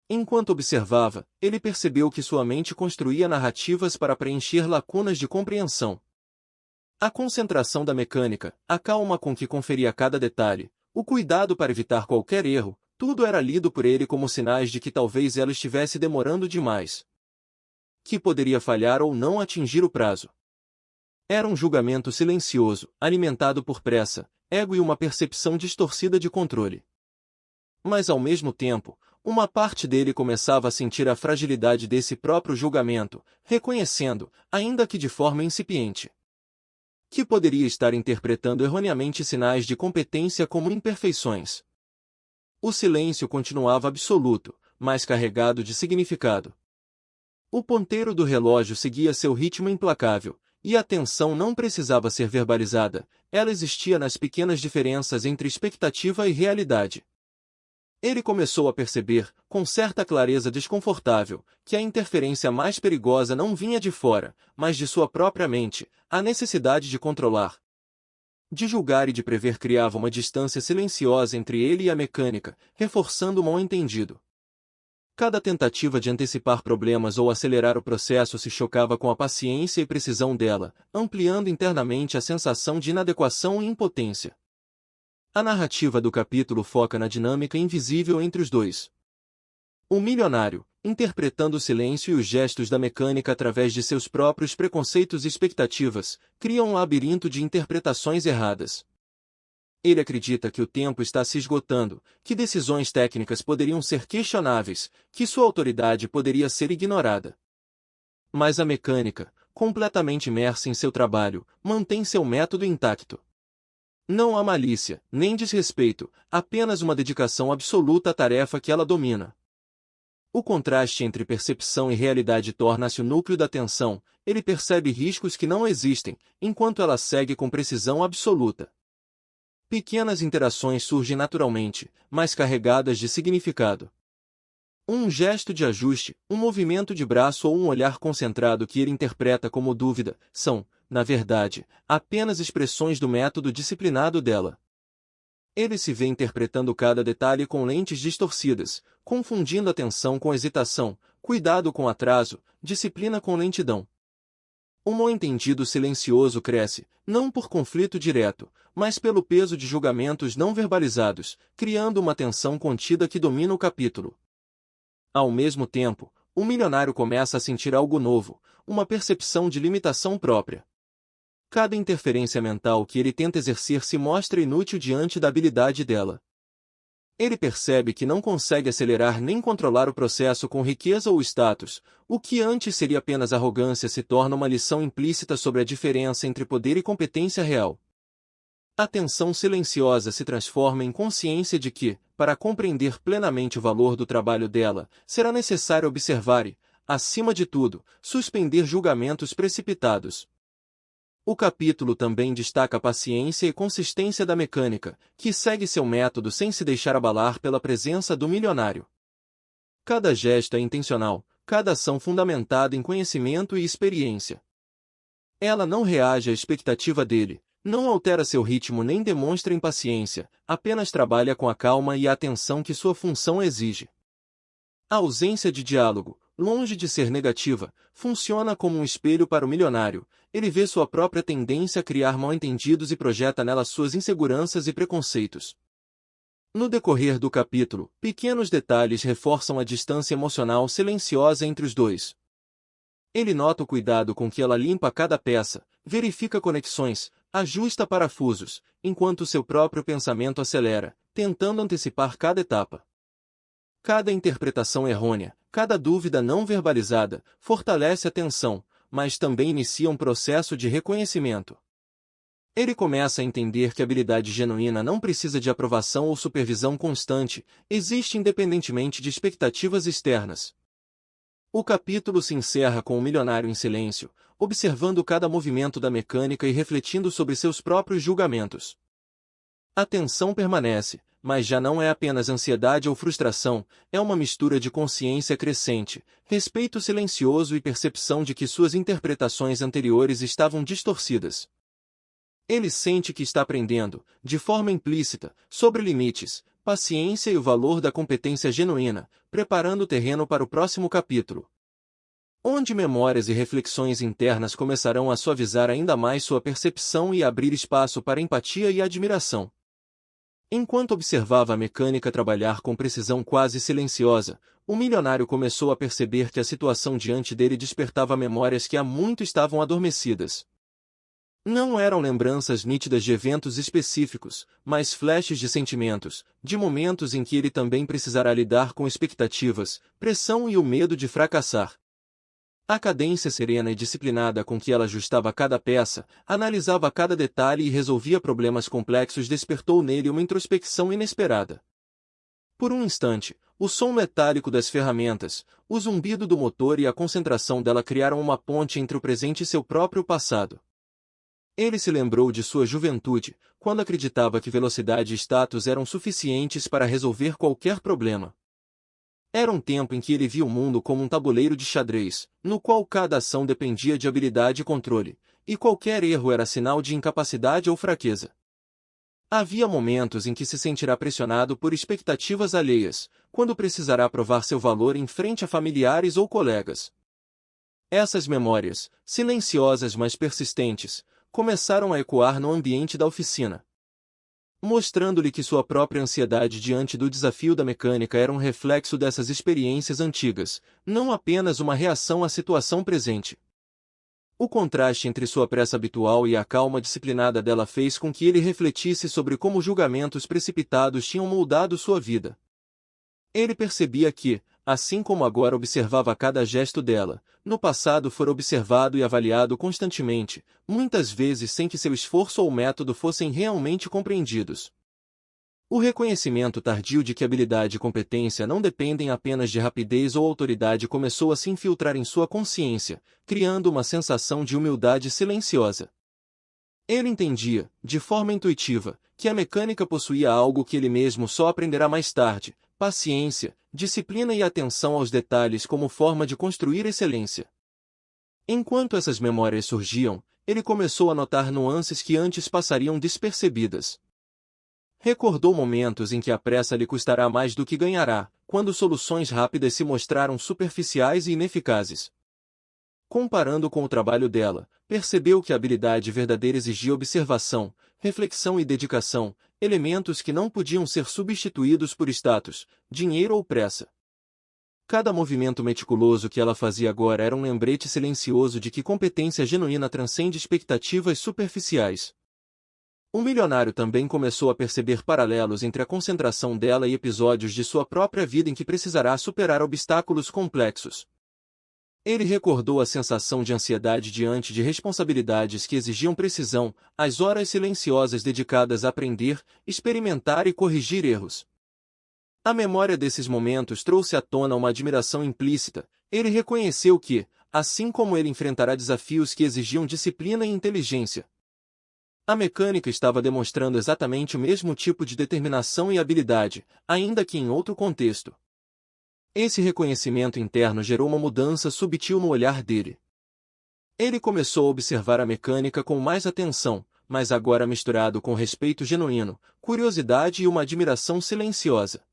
Enquanto observava, ele percebeu que sua mente construía narrativas para preencher lacunas de compreensão. A concentração da mecânica, a calma com que conferia cada detalhe, o cuidado para evitar qualquer erro, tudo era lido por ele como sinais de que talvez ela estivesse demorando demais. Que poderia falhar ou não atingir o prazo. Era um julgamento silencioso, alimentado por pressa, ego e uma percepção distorcida de controle. Mas ao mesmo tempo, uma parte dele começava a sentir a fragilidade desse próprio julgamento, reconhecendo, ainda que de forma incipiente, que poderia estar interpretando erroneamente sinais de competência como imperfeições. O silêncio continuava absoluto, mas carregado de significado. O ponteiro do relógio seguia seu ritmo implacável, e a tensão não precisava ser verbalizada, ela existia nas pequenas diferenças entre expectativa e realidade. Ele começou a perceber, com certa clareza desconfortável, que a interferência mais perigosa não vinha de fora, mas de sua própria mente. A necessidade de controlar, de julgar e de prever criava uma distância silenciosa entre ele e a mecânica, reforçando o mal-entendido. Cada tentativa de antecipar problemas ou acelerar o processo se chocava com a paciência e precisão dela, ampliando internamente a sensação de inadequação e impotência. A narrativa do capítulo foca na dinâmica invisível entre os dois. O milionário, interpretando o silêncio e os gestos da mecânica através de seus próprios preconceitos e expectativas, cria um labirinto de interpretações erradas. Ele acredita que o tempo está se esgotando, que decisões técnicas poderiam ser questionáveis, que sua autoridade poderia ser ignorada. Mas a mecânica, completamente imersa em seu trabalho, mantém seu método intacto. Não há malícia, nem desrespeito, apenas uma dedicação absoluta à tarefa que ela domina. O contraste entre percepção e realidade torna-se o núcleo da tensão. Ele percebe riscos que não existem, enquanto ela segue com precisão absoluta. Pequenas interações surgem naturalmente, mas carregadas de significado. Um gesto de ajuste, um movimento de braço ou um olhar concentrado que ele interpreta como dúvida, são, na verdade, apenas expressões do método disciplinado dela. Ele se vê interpretando cada detalhe com lentes distorcidas, confundindo atenção com hesitação, cuidado com atraso, disciplina com lentidão. O mal-entendido silencioso cresce, não por conflito direto, mas pelo peso de julgamentos não verbalizados, criando uma tensão contida que domina o capítulo. Ao mesmo tempo, o milionário começa a sentir algo novo, uma percepção de limitação própria. Cada interferência mental que ele tenta exercer se mostra inútil diante da habilidade dela. Ele percebe que não consegue acelerar nem controlar o processo com riqueza ou status, o que antes seria apenas arrogância se torna uma lição implícita sobre a diferença entre poder e competência real. A tensão silenciosa se transforma em consciência de que, para compreender plenamente o valor do trabalho dela, será necessário observar e, acima de tudo, suspender julgamentos precipitados. O capítulo também destaca a paciência e consistência da mecânica, que segue seu método sem se deixar abalar pela presença do milionário. Cada gesto é intencional, cada ação fundamentada em conhecimento e experiência. Ela não reage à expectativa dele, não altera seu ritmo nem demonstra impaciência, apenas trabalha com a calma e a atenção que sua função exige. A ausência de diálogo, longe de ser negativa, funciona como um espelho para o milionário. Ele vê sua própria tendência a criar mal-entendidos e projeta nela suas inseguranças e preconceitos. No decorrer do capítulo, pequenos detalhes reforçam a distância emocional silenciosa entre os dois. Ele nota o cuidado com que ela limpa cada peça, verifica conexões, ajusta parafusos, enquanto seu próprio pensamento acelera, tentando antecipar cada etapa. Cada interpretação errônea, cada dúvida não verbalizada, fortalece a tensão, mas também inicia um processo de reconhecimento. Ele começa a entender que a habilidade genuína não precisa de aprovação ou supervisão constante, existe independentemente de expectativas externas. O capítulo se encerra com o milionário em silêncio, observando cada movimento da mecânica e refletindo sobre seus próprios julgamentos. A tensão permanece, mas já não é apenas ansiedade ou frustração, é uma mistura de consciência crescente, respeito silencioso e percepção de que suas interpretações anteriores estavam distorcidas. Ele sente que está aprendendo, de forma implícita, sobre limites, paciência e o valor da competência genuína, preparando o terreno para o próximo capítulo, onde memórias e reflexões internas começarão a suavizar ainda mais sua percepção e abrir espaço para empatia e admiração. Enquanto observava a mecânica trabalhar com precisão quase silenciosa, o milionário começou a perceber que a situação diante dele despertava memórias que há muito estavam adormecidas. Não eram lembranças nítidas de eventos específicos, mas flashes de sentimentos, de momentos em que ele também precisará lidar com expectativas, pressão e o medo de fracassar. A cadência serena e disciplinada com que ela ajustava cada peça, analisava cada detalhe e resolvia problemas complexos despertou nele uma introspecção inesperada. Por um instante, o som metálico das ferramentas, o zumbido do motor e a concentração dela criaram uma ponte entre o presente e seu próprio passado. Ele se lembrou de sua juventude, quando acreditava que velocidade e status eram suficientes para resolver qualquer problema. Era um tempo em que ele via o mundo como um tabuleiro de xadrez, no qual cada ação dependia de habilidade e controle, e qualquer erro era sinal de incapacidade ou fraqueza. Havia momentos em que se sentirá pressionado por expectativas alheias, quando precisará provar seu valor em frente a familiares ou colegas. Essas memórias, silenciosas mas persistentes, começaram a ecoar no ambiente da oficina, mostrando-lhe que sua própria ansiedade diante do desafio da mecânica era um reflexo dessas experiências antigas, não apenas uma reação à situação presente. O contraste entre sua pressa habitual e a calma disciplinada dela fez com que ele refletisse sobre como julgamentos precipitados tinham moldado sua vida. Ele percebia que, assim como agora observava cada gesto dela, no passado fora observado e avaliado constantemente, muitas vezes sem que seu esforço ou método fossem realmente compreendidos. O reconhecimento tardio de que habilidade e competência não dependem apenas de rapidez ou autoridade começou a se infiltrar em sua consciência, criando uma sensação de humildade silenciosa. Ele entendia, de forma intuitiva, que a mecânica possuía algo que ele mesmo só aprenderá mais tarde: paciência, disciplina e atenção aos detalhes como forma de construir excelência. Enquanto essas memórias surgiam, ele começou a notar nuances que antes passariam despercebidas. Recordou momentos em que a pressa lhe custará mais do que ganhará, quando soluções rápidas se mostraram superficiais e ineficazes. Comparando com o trabalho dela, percebeu que a habilidade verdadeira exigia observação, reflexão e dedicação, elementos que não podiam ser substituídos por status, dinheiro ou pressa. Cada movimento meticuloso que ela fazia agora era um lembrete silencioso de que competência genuína transcende expectativas superficiais. O milionário também começou a perceber paralelos entre a concentração dela e episódios de sua própria vida em que precisará superar obstáculos complexos. Ele recordou a sensação de ansiedade diante de responsabilidades que exigiam precisão, as horas silenciosas dedicadas a aprender, experimentar e corrigir erros. A memória desses momentos trouxe à tona uma admiração implícita. Ele reconheceu que, assim como ele enfrentará desafios que exigiam disciplina e inteligência, a mecânica estava demonstrando exatamente o mesmo tipo de determinação e habilidade, ainda que em outro contexto. Esse reconhecimento interno gerou uma mudança sutil no olhar dele. Ele começou a observar a mecânica com mais atenção, mas agora misturado com respeito genuíno, curiosidade e uma admiração silenciosa.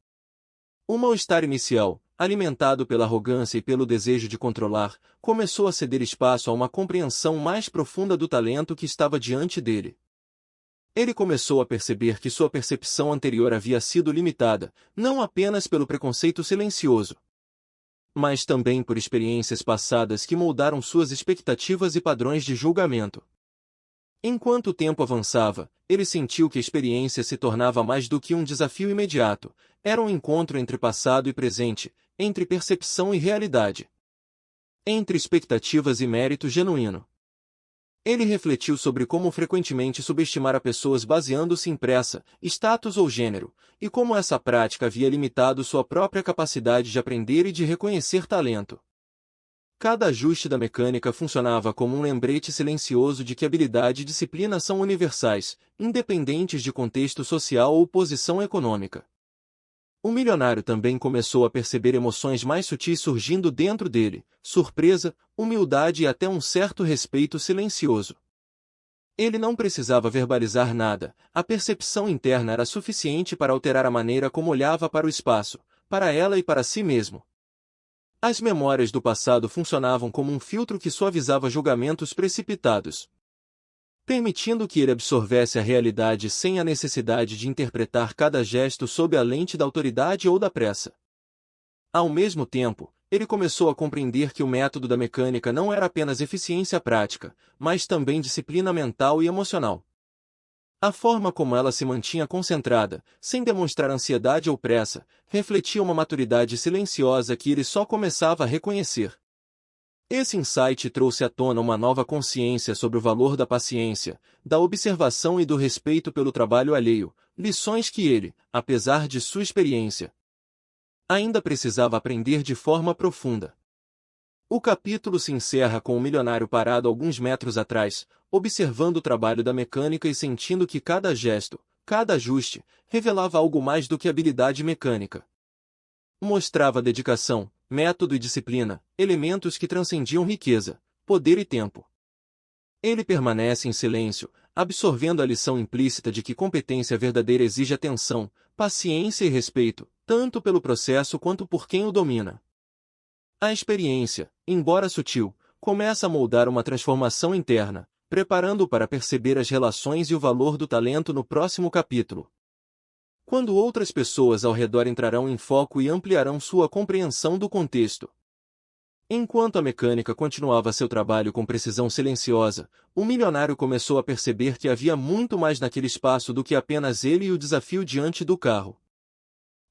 O mal-estar inicial, alimentado pela arrogância e pelo desejo de controlar, começou a ceder espaço a uma compreensão mais profunda do talento que estava diante dele. Ele começou a perceber que sua percepção anterior havia sido limitada, não apenas pelo preconceito silencioso, mas também por experiências passadas que moldaram suas expectativas e padrões de julgamento. Enquanto o tempo avançava, ele sentiu que a experiência se tornava mais do que um desafio imediato, era um encontro entre passado e presente, entre percepção e realidade, entre expectativas e mérito genuíno. Ele refletiu sobre como frequentemente subestimara pessoas baseando-se em pressa, status ou gênero, e como essa prática havia limitado sua própria capacidade de aprender e de reconhecer talento. Cada ajuste da mecânica funcionava como um lembrete silencioso de que habilidade e disciplina são universais, independentes de contexto social ou posição econômica. O milionário também começou a perceber emoções mais sutis surgindo dentro dele: surpresa, humildade e até um certo respeito silencioso. Ele não precisava verbalizar nada, a percepção interna era suficiente para alterar a maneira como olhava para o espaço, para ela e para si mesmo. As memórias do passado funcionavam como um filtro que suavizava julgamentos precipitados, permitindo que ele absorvesse a realidade sem a necessidade de interpretar cada gesto sob a lente da autoridade ou da pressa. Ao mesmo tempo, ele começou a compreender que o método da mecânica não era apenas eficiência prática, mas também disciplina mental e emocional. A forma como ela se mantinha concentrada, sem demonstrar ansiedade ou pressa, refletia uma maturidade silenciosa que ele só começava a reconhecer. Esse insight trouxe à tona uma nova consciência sobre o valor da paciência, da observação e do respeito pelo trabalho alheio, lições que ele, apesar de sua experiência, ainda precisava aprender de forma profunda. O capítulo se encerra com o milionário parado alguns metros atrás, observando o trabalho da mecânica e sentindo que cada gesto, cada ajuste, revelava algo mais do que habilidade mecânica. Mostrava dedicação, método e disciplina, elementos que transcendiam riqueza, poder e tempo. Ele permanece em silêncio, absorvendo a lição implícita de que competência verdadeira exige atenção, paciência e respeito, tanto pelo processo quanto por quem o domina. A experiência, embora sutil, começa a moldar uma transformação interna, preparando-o para perceber as relações e o valor do talento no próximo capítulo, quando outras pessoas ao redor entrarão em foco e ampliarão sua compreensão do contexto. Enquanto a mecânica continuava seu trabalho com precisão silenciosa, o milionário começou a perceber que havia muito mais naquele espaço do que apenas ele e o desafio diante do carro.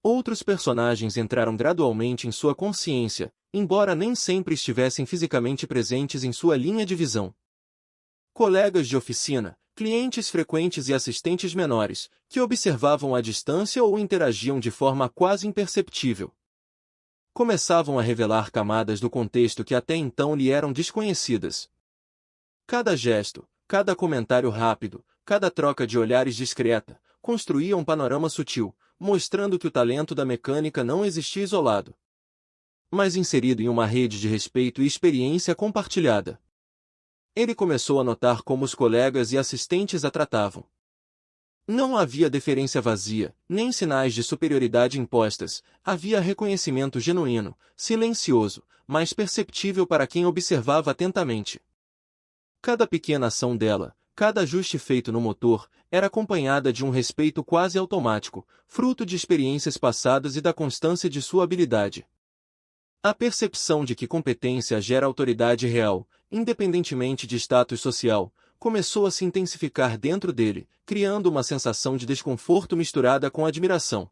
Outros personagens entraram gradualmente em sua consciência, embora nem sempre estivessem fisicamente presentes em sua linha de visão. Colegas de oficina, clientes frequentes e assistentes menores, que observavam à distância ou interagiam de forma quase imperceptível. Começavam a revelar camadas do contexto que até então lhe eram desconhecidas. Cada gesto, cada comentário rápido, cada troca de olhares discreta, construía um panorama sutil, mostrando que o talento da mecânica não existia isolado, mas inserido em uma rede de respeito e experiência compartilhada. Ele começou a notar como os colegas e assistentes a tratavam. Não havia deferência vazia, nem sinais de superioridade impostas, havia reconhecimento genuíno, silencioso, mas perceptível para quem observava atentamente. Cada pequena ação dela, cada ajuste feito no motor, era acompanhada de um respeito quase automático, fruto de experiências passadas e da constância de sua habilidade. A percepção de que competência gera autoridade real, independentemente de status social, começou a se intensificar dentro dele, criando uma sensação de desconforto misturada com admiração.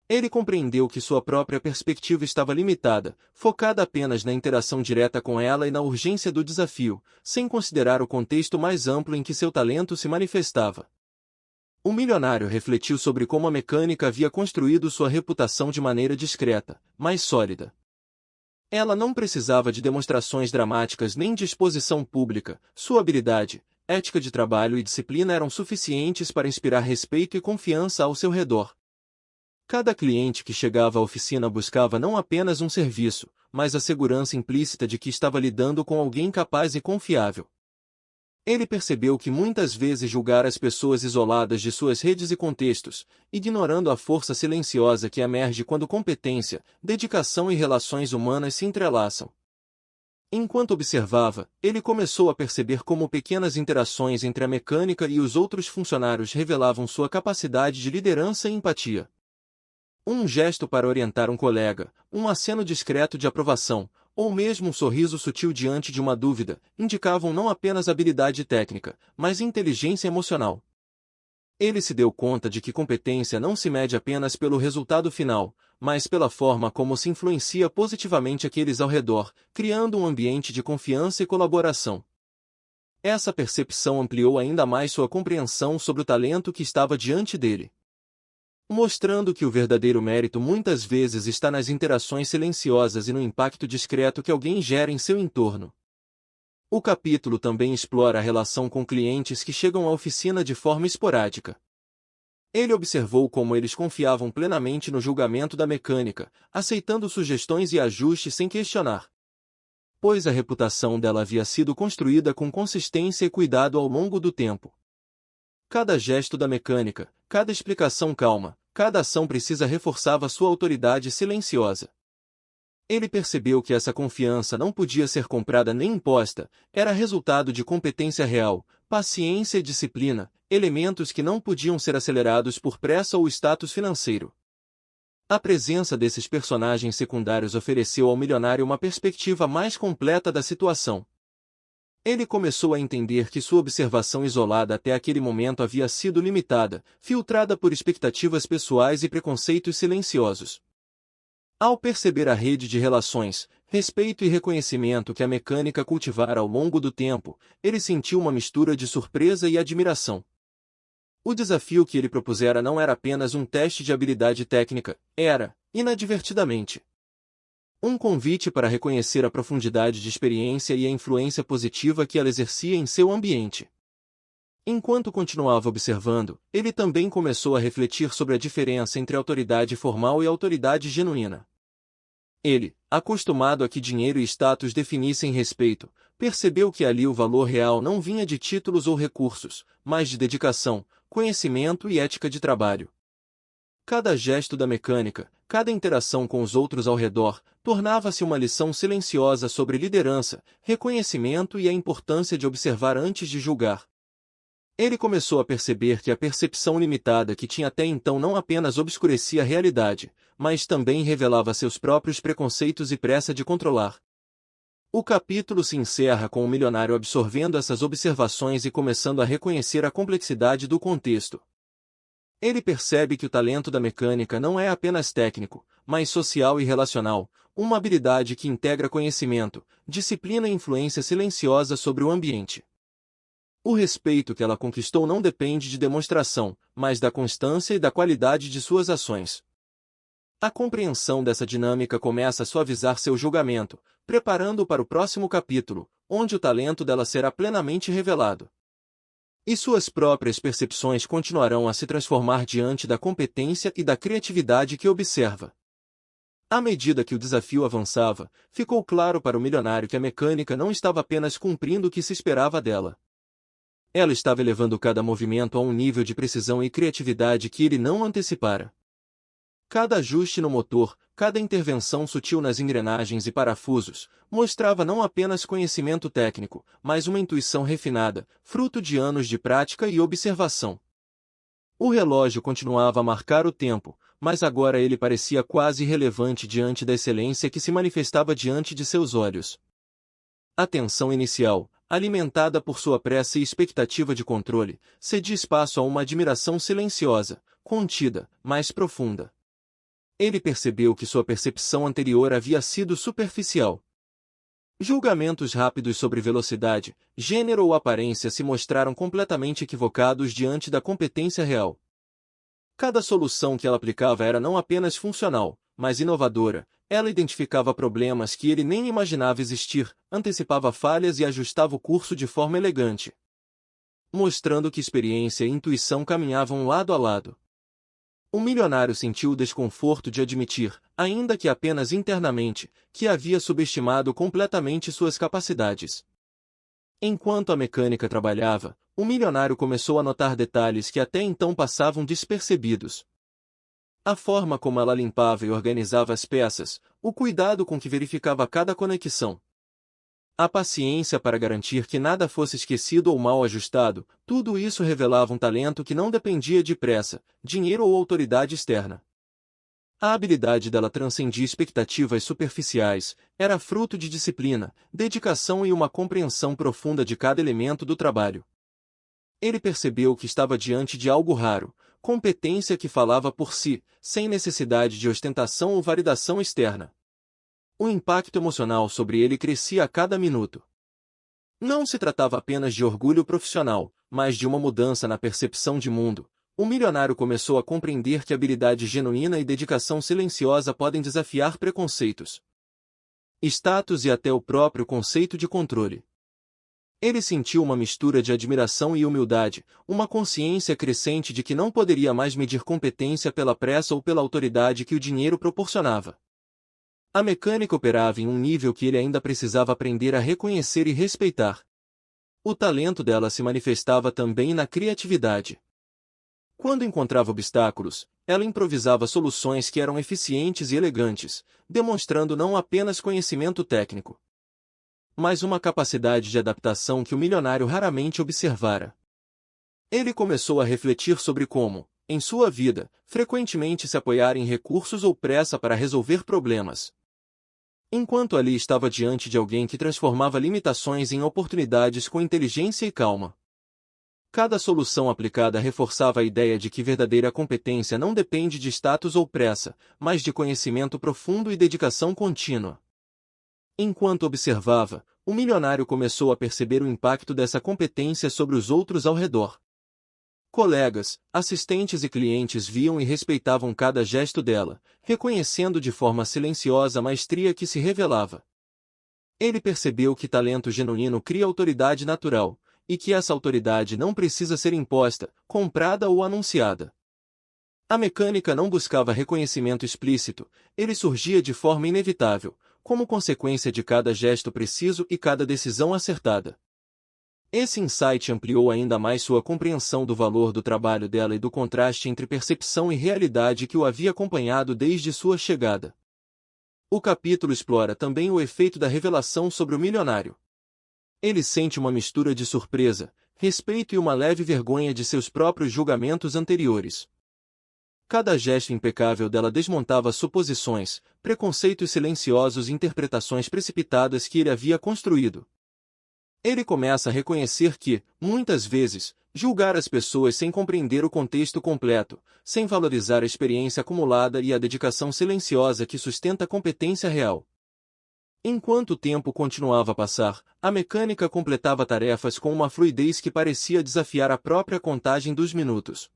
Ele compreendeu que sua própria perspectiva estava limitada, focada apenas na interação direta com ela e na urgência do desafio, sem considerar o contexto mais amplo em que seu talento se manifestava. O milionário refletiu sobre como a mecânica havia construído sua reputação de maneira discreta, mas sólida. Ela não precisava de demonstrações dramáticas nem de exposição pública, sua habilidade, ética de trabalho e disciplina eram suficientes para inspirar respeito e confiança ao seu redor. Cada cliente que chegava à oficina buscava não apenas um serviço, mas a segurança implícita de que estava lidando com alguém capaz e confiável. Ele percebeu que muitas vezes julgar as pessoas isoladas de suas redes e contextos, ignorando a força silenciosa que emerge quando competência, dedicação e relações humanas se entrelaçam. Enquanto observava, ele começou a perceber como pequenas interações entre a mecânica e os outros funcionários revelavam sua capacidade de liderança e empatia. Um gesto para orientar um colega, um aceno discreto de aprovação, ou mesmo um sorriso sutil diante de uma dúvida, indicavam não apenas habilidade técnica, mas inteligência emocional. Ele se deu conta de que competência não se mede apenas pelo resultado final, mas pela forma como se influencia positivamente aqueles ao redor, criando um ambiente de confiança e colaboração. Essa percepção ampliou ainda mais sua compreensão sobre o talento que estava diante dele, mostrando que o verdadeiro mérito muitas vezes está nas interações silenciosas e no impacto discreto que alguém gera em seu entorno. O capítulo também explora a relação com clientes que chegam à oficina de forma esporádica. Ele observou como eles confiavam plenamente no julgamento da mecânica, aceitando sugestões e ajustes sem questionar, pois a reputação dela havia sido construída com consistência e cuidado ao longo do tempo. Cada gesto da mecânica, cada explicação calma, cada ação precisa reforçava sua autoridade silenciosa. Ele percebeu que essa confiança não podia ser comprada nem imposta, era resultado de competência real, paciência e disciplina, elementos que não podiam ser acelerados por pressa ou status financeiro. A presença desses personagens secundários ofereceu ao milionário uma perspectiva mais completa da situação. Ele começou a entender que sua observação isolada até aquele momento havia sido limitada, filtrada por expectativas pessoais e preconceitos silenciosos. Ao perceber a rede de relações, respeito e reconhecimento que a mecânica cultivara ao longo do tempo, ele sentiu uma mistura de surpresa e admiração. O desafio que ele propusera não era apenas um teste de habilidade técnica, era, inadvertidamente, um convite para reconhecer a profundidade de experiência e a influência positiva que ela exercia em seu ambiente. Enquanto continuava observando, ele também começou a refletir sobre a diferença entre autoridade formal e autoridade genuína. Ele, acostumado a que dinheiro e status definissem respeito, percebeu que ali o valor real não vinha de títulos ou recursos, mas de dedicação, conhecimento e ética de trabalho. Cada gesto da mecânica, cada interação com os outros ao redor, tornava-se uma lição silenciosa sobre liderança, reconhecimento e a importância de observar antes de julgar. Ele começou a perceber que a percepção limitada que tinha até então não apenas obscurecia a realidade, mas também revelava seus próprios preconceitos e pressa de controlar. O capítulo se encerra com o milionário absorvendo essas observações e começando a reconhecer a complexidade do contexto. Ele percebe que o talento da mecânica não é apenas técnico, mas social e relacional, uma habilidade que integra conhecimento, disciplina e influência silenciosa sobre o ambiente. O respeito que ela conquistou não depende de demonstração, mas da constância e da qualidade de suas ações. A compreensão dessa dinâmica começa a suavizar seu julgamento, preparando-o para o próximo capítulo, onde o talento dela será plenamente revelado. E suas próprias percepções continuarão a se transformar diante da competência e da criatividade que observa. À medida que o desafio avançava, ficou claro para o milionário que a mecânica não estava apenas cumprindo o que se esperava dela. Ela estava elevando cada movimento a um nível de precisão e criatividade que ele não antecipara. Cada ajuste no motor, cada intervenção sutil nas engrenagens e parafusos, mostrava não apenas conhecimento técnico, mas uma intuição refinada, fruto de anos de prática e observação. O relógio continuava a marcar o tempo, mas agora ele parecia quase irrelevante diante da excelência que se manifestava diante de seus olhos. A tensão inicial, alimentada por sua pressa e expectativa de controle, cedia espaço a uma admiração silenciosa, contida, mas profunda. Ele percebeu que sua percepção anterior havia sido superficial. Julgamentos rápidos sobre velocidade, gênero ou aparência se mostraram completamente equivocados diante da competência real. Cada solução que ela aplicava era não apenas funcional, mas inovadora. Ela identificava problemas que ele nem imaginava existir, antecipava falhas e ajustava o curso de forma elegante, mostrando que experiência e intuição caminhavam lado a lado. O milionário sentiu o desconforto de admitir, ainda que apenas internamente, que havia subestimado completamente suas capacidades. Enquanto a mecânica trabalhava, o milionário começou a notar detalhes que até então passavam despercebidos. A forma como ela limpava e organizava as peças, o cuidado com que verificava cada conexão, a paciência para garantir que nada fosse esquecido ou mal ajustado, tudo isso revelava um talento que não dependia de pressa, dinheiro ou autoridade externa. A habilidade dela transcendia expectativas superficiais, era fruto de disciplina, dedicação e uma compreensão profunda de cada elemento do trabalho. Ele percebeu que estava diante de algo raro, competência que falava por si, sem necessidade de ostentação ou validação externa. O impacto emocional sobre ele crescia a cada minuto. Não se tratava apenas de orgulho profissional, mas de uma mudança na percepção de mundo. O milionário começou a compreender que habilidade genuína e dedicação silenciosa podem desafiar preconceitos, status e até o próprio conceito de controle. Ele sentiu uma mistura de admiração e humildade, uma consciência crescente de que não poderia mais medir competência pela pressa ou pela autoridade que o dinheiro proporcionava. A mecânica operava em um nível que ele ainda precisava aprender a reconhecer e respeitar. O talento dela se manifestava também na criatividade. Quando encontrava obstáculos, ela improvisava soluções que eram eficientes e elegantes, demonstrando não apenas conhecimento técnico, mas uma capacidade de adaptação que o milionário raramente observara. Ele começou a refletir sobre como, em sua vida, frequentemente se apoiar em recursos ou pressa para resolver problemas. Enquanto ali estava diante de alguém que transformava limitações em oportunidades com inteligência e calma. Cada solução aplicada reforçava a ideia de que verdadeira competência não depende de status ou pressa, mas de conhecimento profundo e dedicação contínua. Enquanto observava, o milionário começou a perceber o impacto dessa competência sobre os outros ao redor. Colegas, assistentes e clientes viam e respeitavam cada gesto dela, reconhecendo de forma silenciosa a maestria que se revelava. Ele percebeu que talento genuíno cria autoridade natural, e que essa autoridade não precisa ser imposta, comprada ou anunciada. A mecânica não buscava reconhecimento explícito, ele surgia de forma inevitável, como consequência de cada gesto preciso e cada decisão acertada. Esse insight ampliou ainda mais sua compreensão do valor do trabalho dela e do contraste entre percepção e realidade que o havia acompanhado desde sua chegada. O capítulo explora também o efeito da revelação sobre o milionário. Ele sente uma mistura de surpresa, respeito e uma leve vergonha de seus próprios julgamentos anteriores. Cada gesto impecável dela desmontava suposições, preconceitos silenciosos e interpretações precipitadas que ele havia construído. Ele começa a reconhecer que, muitas vezes, julgar as pessoas sem compreender o contexto completo, sem valorizar a experiência acumulada e a dedicação silenciosa que sustenta a competência real. Enquanto o tempo continuava a passar, a mecânica completava tarefas com uma fluidez que parecia desafiar a própria contagem dos minutos.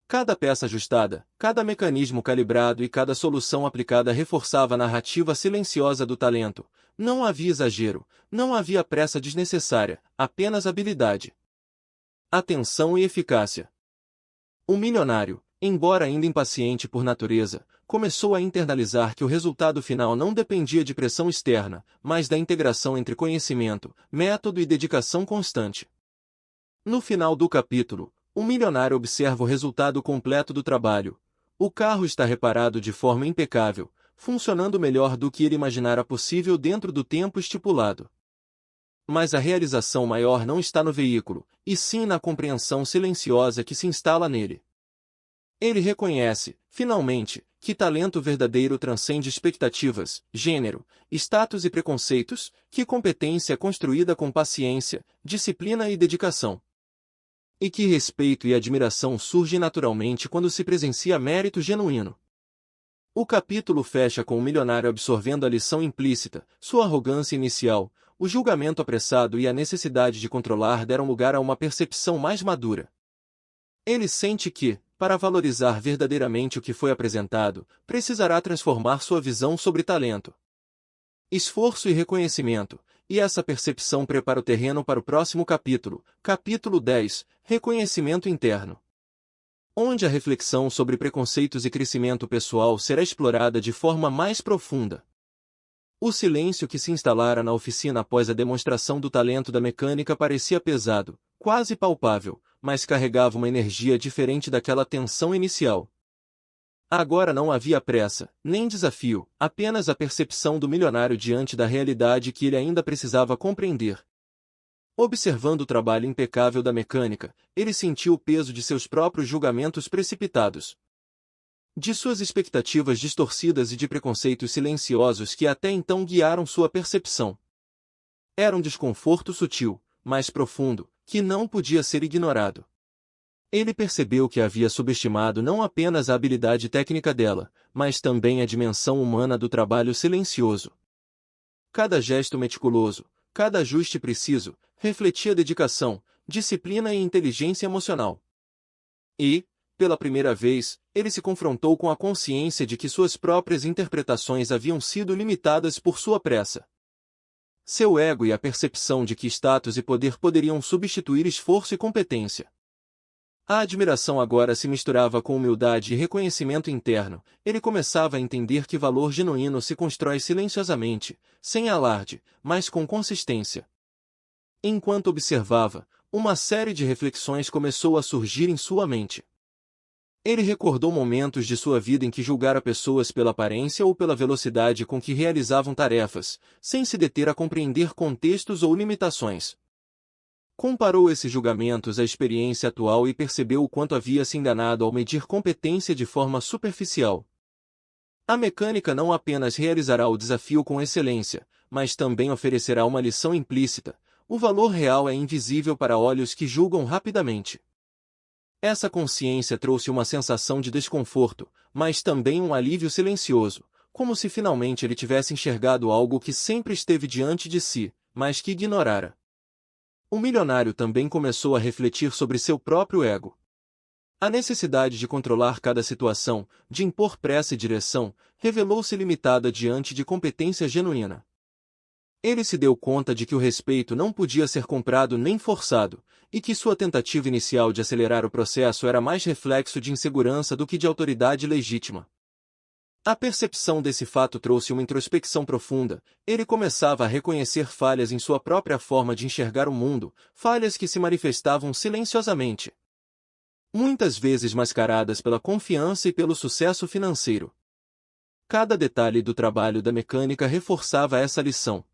Cada peça ajustada, cada mecanismo calibrado e cada solução aplicada reforçava a narrativa silenciosa do talento. Não havia exagero, não havia pressa desnecessária, apenas habilidade, atenção e eficácia. O milionário, embora ainda impaciente por natureza, começou a internalizar que o resultado final não dependia de pressão externa, mas da integração entre conhecimento, método e dedicação constante. No final do capítulo, o milionário observa o resultado completo do trabalho. O carro está reparado de forma impecável, funcionando melhor do que ele imaginara possível dentro do tempo estipulado. Mas a realização maior não está no veículo, e sim na compreensão silenciosa que se instala nele. Ele reconhece, finalmente, que talento verdadeiro transcende expectativas, gênero, status e preconceitos, que competência é construída com paciência, disciplina e dedicação. E que respeito e admiração surgem naturalmente quando se presencia mérito genuíno. O capítulo fecha com o milionário absorvendo a lição implícita, sua arrogância inicial, o julgamento apressado e a necessidade de controlar deram lugar a uma percepção mais madura. Ele sente que, para valorizar verdadeiramente o que foi apresentado, precisará transformar sua visão sobre talento, esforço e reconhecimento, e essa percepção prepara o terreno para o próximo capítulo, capítulo 10, Reconhecimento Interno, onde a reflexão sobre preconceitos e crescimento pessoal será explorada de forma mais profunda. O silêncio que se instalara na oficina após a demonstração do talento da mecânica parecia pesado, quase palpável, mas carregava uma energia diferente daquela tensão inicial. Agora não havia pressa, nem desafio, apenas a percepção do milionário diante da realidade que ele ainda precisava compreender. Observando o trabalho impecável da mecânica, ele sentiu o peso de seus próprios julgamentos precipitados, de suas expectativas distorcidas e de preconceitos silenciosos que até então guiaram sua percepção. Era um desconforto sutil, mas profundo, que não podia ser ignorado. Ele percebeu que havia subestimado não apenas a habilidade técnica dela, mas também a dimensão humana do trabalho silencioso. Cada gesto meticuloso, cada ajuste preciso, refletia dedicação, disciplina e inteligência emocional. E, pela primeira vez, ele se confrontou com a consciência de que suas próprias interpretações haviam sido limitadas por sua pressa. Seu ego e a percepção de que status e poder poderiam substituir esforço e competência. A admiração agora se misturava com humildade e reconhecimento interno. Ele começava a entender que valor genuíno se constrói silenciosamente, sem alarde, mas com consistência. Enquanto observava, uma série de reflexões começou a surgir em sua mente. Ele recordou momentos de sua vida em que julgara pessoas pela aparência ou pela velocidade com que realizavam tarefas, sem se deter a compreender contextos ou limitações. Comparou esses julgamentos à experiência atual e percebeu o quanto havia se enganado ao medir competência de forma superficial. A mecânica não apenas realizará o desafio com excelência, mas também oferecerá uma lição implícita. O valor real é invisível para olhos que julgam rapidamente. Essa consciência trouxe uma sensação de desconforto, mas também um alívio silencioso, como se finalmente ele tivesse enxergado algo que sempre esteve diante de si, mas que ignorara. O milionário também começou a refletir sobre seu próprio ego. A necessidade de controlar cada situação, de impor pressa e direção, revelou-se limitada diante de competência genuína. Ele se deu conta de que o respeito não podia ser comprado nem forçado, e que sua tentativa inicial de acelerar o processo era mais reflexo de insegurança do que de autoridade legítima. A percepção desse fato trouxe uma introspecção profunda. Ele começava a reconhecer falhas em sua própria forma de enxergar o mundo, falhas que se manifestavam silenciosamente, muitas vezes mascaradas pela confiança e pelo sucesso financeiro. Cada detalhe do trabalho da mecânica reforçava essa lição.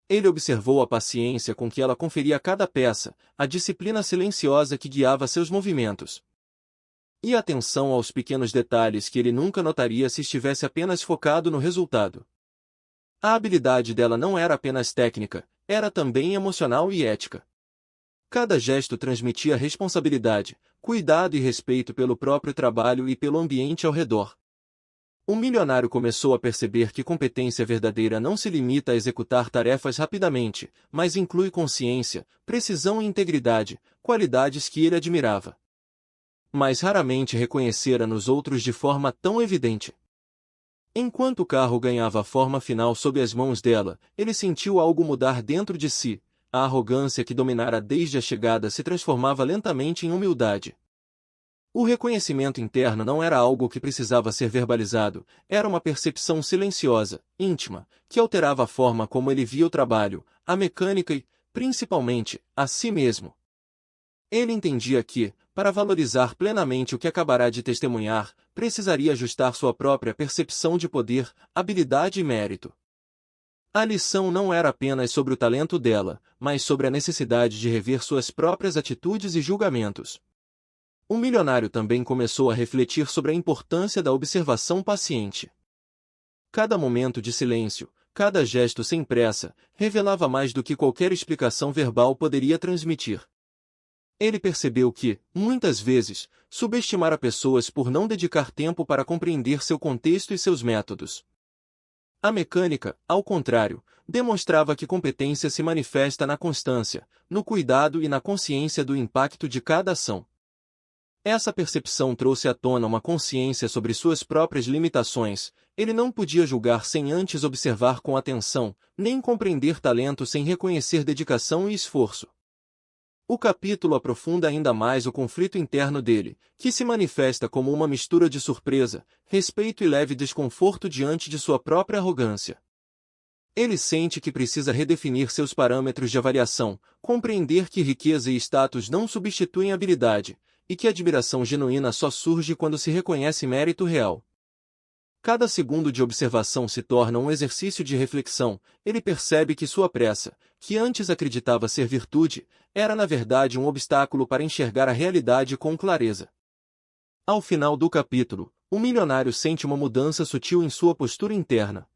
Ele observou a paciência com que ela conferia a cada peça, a disciplina silenciosa que guiava seus movimentos, e a atenção aos pequenos detalhes que ele nunca notaria se estivesse apenas focado no resultado. A habilidade dela não era apenas técnica, era também emocional e ética. Cada gesto transmitia responsabilidade, cuidado e respeito pelo próprio trabalho e pelo ambiente ao redor. O milionário começou a perceber que competência verdadeira não se limita a executar tarefas rapidamente, mas inclui consciência, precisão e integridade, qualidades que ele admirava, mas raramente reconhecera nos outros de forma tão evidente. Enquanto o carro ganhava a forma final sob as mãos dela, ele sentiu algo mudar dentro de si. A arrogância que dominara desde a chegada se transformava lentamente em humildade. O reconhecimento interno não era algo que precisava ser verbalizado, era uma percepção silenciosa, íntima, que alterava a forma como ele via o trabalho, a mecânica e, principalmente, a si mesmo. Ele entendia que, para valorizar plenamente o que acabará de testemunhar, precisaria ajustar sua própria percepção de poder, habilidade e mérito. A lição não era apenas sobre o talento dela, mas sobre a necessidade de rever suas próprias atitudes e julgamentos. O milionário também começou a refletir sobre a importância da observação paciente. Cada momento de silêncio, cada gesto sem pressa, revelava mais do que qualquer explicação verbal poderia transmitir. Ele percebeu que, muitas vezes, subestimara pessoas por não dedicar tempo para compreender seu contexto e seus métodos. A mecânica, ao contrário, demonstrava que competência se manifesta na constância, no cuidado e na consciência do impacto de cada ação. Essa percepção trouxe à tona uma consciência sobre suas próprias limitações. Ele não podia julgar sem antes observar com atenção, nem compreender talento sem reconhecer dedicação e esforço. O capítulo aprofunda ainda mais o conflito interno dele, que se manifesta como uma mistura de surpresa, respeito e leve desconforto diante de sua própria arrogância. Ele sente que precisa redefinir seus parâmetros de avaliação, compreender que riqueza e status não substituem habilidade, e que a admiração genuína só surge quando se reconhece mérito real. Cada segundo de observação se torna um exercício de reflexão. Ele percebe que sua pressa, que antes acreditava ser virtude, era na verdade um obstáculo para enxergar a realidade com clareza. Ao final do capítulo, o milionário sente uma mudança sutil em sua postura interna.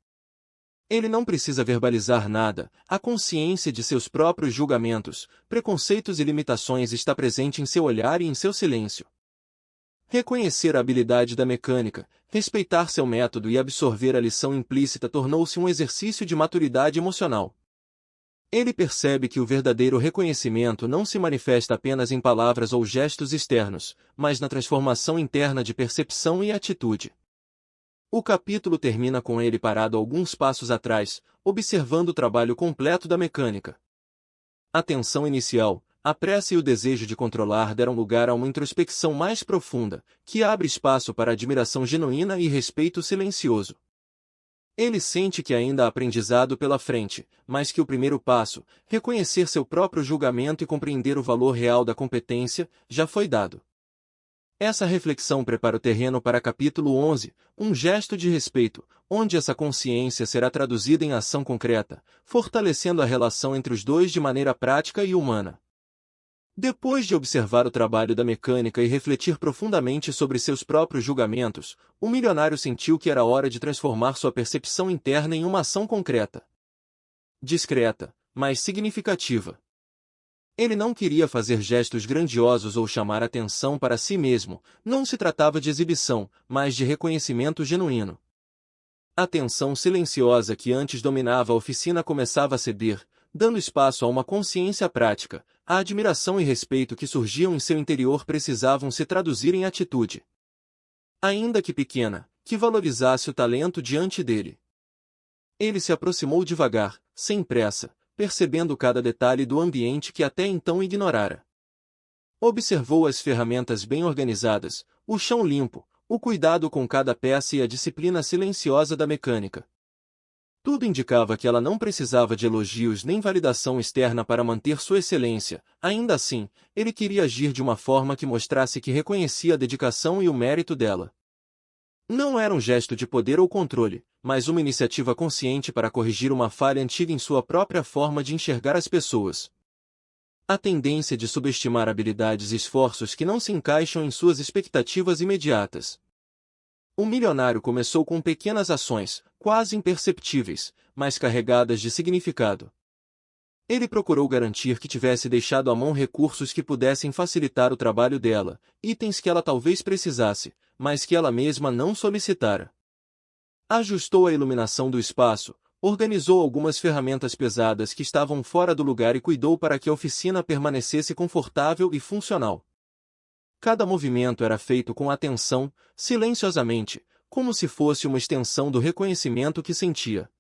Ele não precisa verbalizar nada, a consciência de seus próprios julgamentos, preconceitos e limitações está presente em seu olhar e em seu silêncio. Reconhecer a habilidade da mecânica, respeitar seu método e absorver a lição implícita tornou-se um exercício de maturidade emocional. Ele percebe que o verdadeiro reconhecimento não se manifesta apenas em palavras ou gestos externos, mas na transformação interna de percepção e atitude. O capítulo termina com ele parado alguns passos atrás, observando o trabalho completo da mecânica. A tensão inicial, a pressa e o desejo de controlar deram lugar a uma introspecção mais profunda, que abre espaço para admiração genuína e respeito silencioso. Ele sente que ainda há aprendizado pela frente, mas que o primeiro passo, reconhecer seu próprio julgamento e compreender o valor real da competência, já foi dado. Essa reflexão prepara o terreno para capítulo 11, um gesto de respeito, onde essa consciência será traduzida em ação concreta, fortalecendo a relação entre os dois de maneira prática e humana. Depois de observar o trabalho da mecânica e refletir profundamente sobre seus próprios julgamentos, o milionário sentiu que era hora de transformar sua percepção interna em uma ação concreta. Discreta, mas significativa. Ele não queria fazer gestos grandiosos ou chamar atenção para si mesmo, não se tratava de exibição, mas de reconhecimento genuíno. A tensão silenciosa que antes dominava a oficina começava a ceder, dando espaço a uma consciência prática. A admiração e respeito que surgiam em seu interior precisavam se traduzir em atitude. Ainda que pequena, que valorizasse o talento diante dele. Ele se aproximou devagar, sem pressa, percebendo cada detalhe do ambiente que até então ignorara. Observou as ferramentas bem organizadas, o chão limpo, o cuidado com cada peça e a disciplina silenciosa da mecânica. Tudo indicava que ela não precisava de elogios nem validação externa para manter sua excelência. Ainda assim, ele queria agir de uma forma que mostrasse que reconhecia a dedicação e o mérito dela. Não era um gesto de poder ou controle, mas uma iniciativa consciente para corrigir uma falha antiga em sua própria forma de enxergar as pessoas. A tendência de subestimar habilidades e esforços que não se encaixam em suas expectativas imediatas. O milionário começou com pequenas ações, quase imperceptíveis, mas carregadas de significado. Ele procurou garantir que tivesse deixado à mão recursos que pudessem facilitar o trabalho dela, itens que ela talvez precisasse, mas que ela mesma não solicitara. Ajustou a iluminação do espaço, organizou algumas ferramentas pesadas que estavam fora do lugar e cuidou para que a oficina permanecesse confortável e funcional. Cada movimento era feito com atenção, silenciosamente, como se fosse uma extensão do reconhecimento que sentia.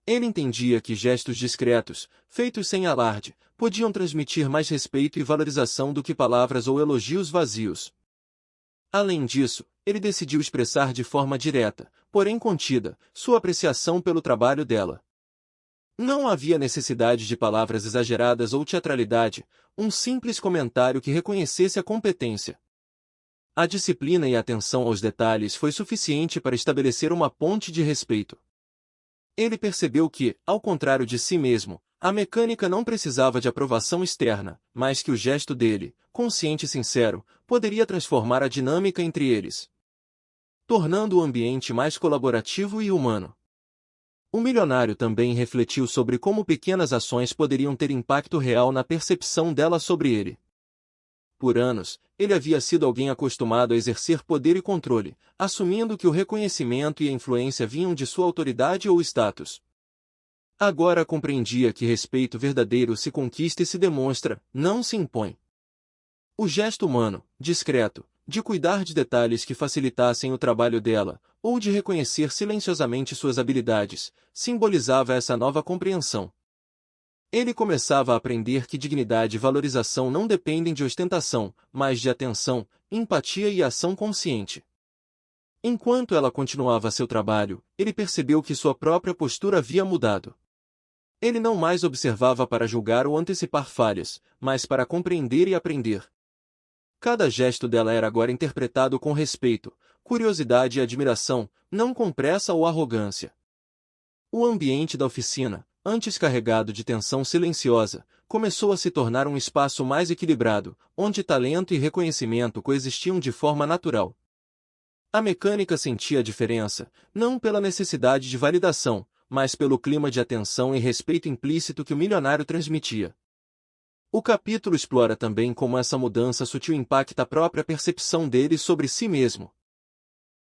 Ele entendia que gestos discretos, feitos sem alarde, podiam transmitir mais respeito e valorização do que palavras ou elogios vazios. Além disso, ele decidiu expressar de forma direta, porém contida, sua apreciação pelo trabalho dela. Não havia necessidade de palavras exageradas ou teatralidade, um simples comentário que reconhecesse a competência. A disciplina e a atenção aos detalhes foi suficiente para estabelecer uma ponte de respeito. Ele percebeu que, ao contrário de si mesmo, a mecânica não precisava de aprovação externa, mas que o gesto dele, consciente e sincero, poderia transformar a dinâmica entre eles, tornando o ambiente mais colaborativo e humano. O milionário também refletiu sobre como pequenas ações poderiam ter impacto real na percepção dela sobre ele. Por anos, ele havia sido alguém acostumado a exercer poder e controle, assumindo que o reconhecimento e a influência vinham de sua autoridade ou status. Agora compreendia que respeito verdadeiro se conquista e se demonstra, não se impõe. O gesto humano, discreto, de cuidar de detalhes que facilitassem o trabalho dela, ou de reconhecer silenciosamente suas habilidades, simbolizava essa nova compreensão. Ele começava a aprender que dignidade e valorização não dependem de ostentação, mas de atenção, empatia e ação consciente. Enquanto ela continuava seu trabalho, ele percebeu que sua própria postura havia mudado. Ele não mais observava para julgar ou antecipar falhas, mas para compreender e aprender. Cada gesto dela era agora interpretado com respeito, curiosidade e admiração, não com pressa ou arrogância. O ambiente da oficina, antes carregado de tensão silenciosa, começou a se tornar um espaço mais equilibrado, onde talento e reconhecimento coexistiam de forma natural. A mecânica sentia a diferença, não pela necessidade de validação, mas pelo clima de atenção e respeito implícito que o milionário transmitia. O capítulo explora também como essa mudança sutil impacta a própria percepção dele sobre si mesmo.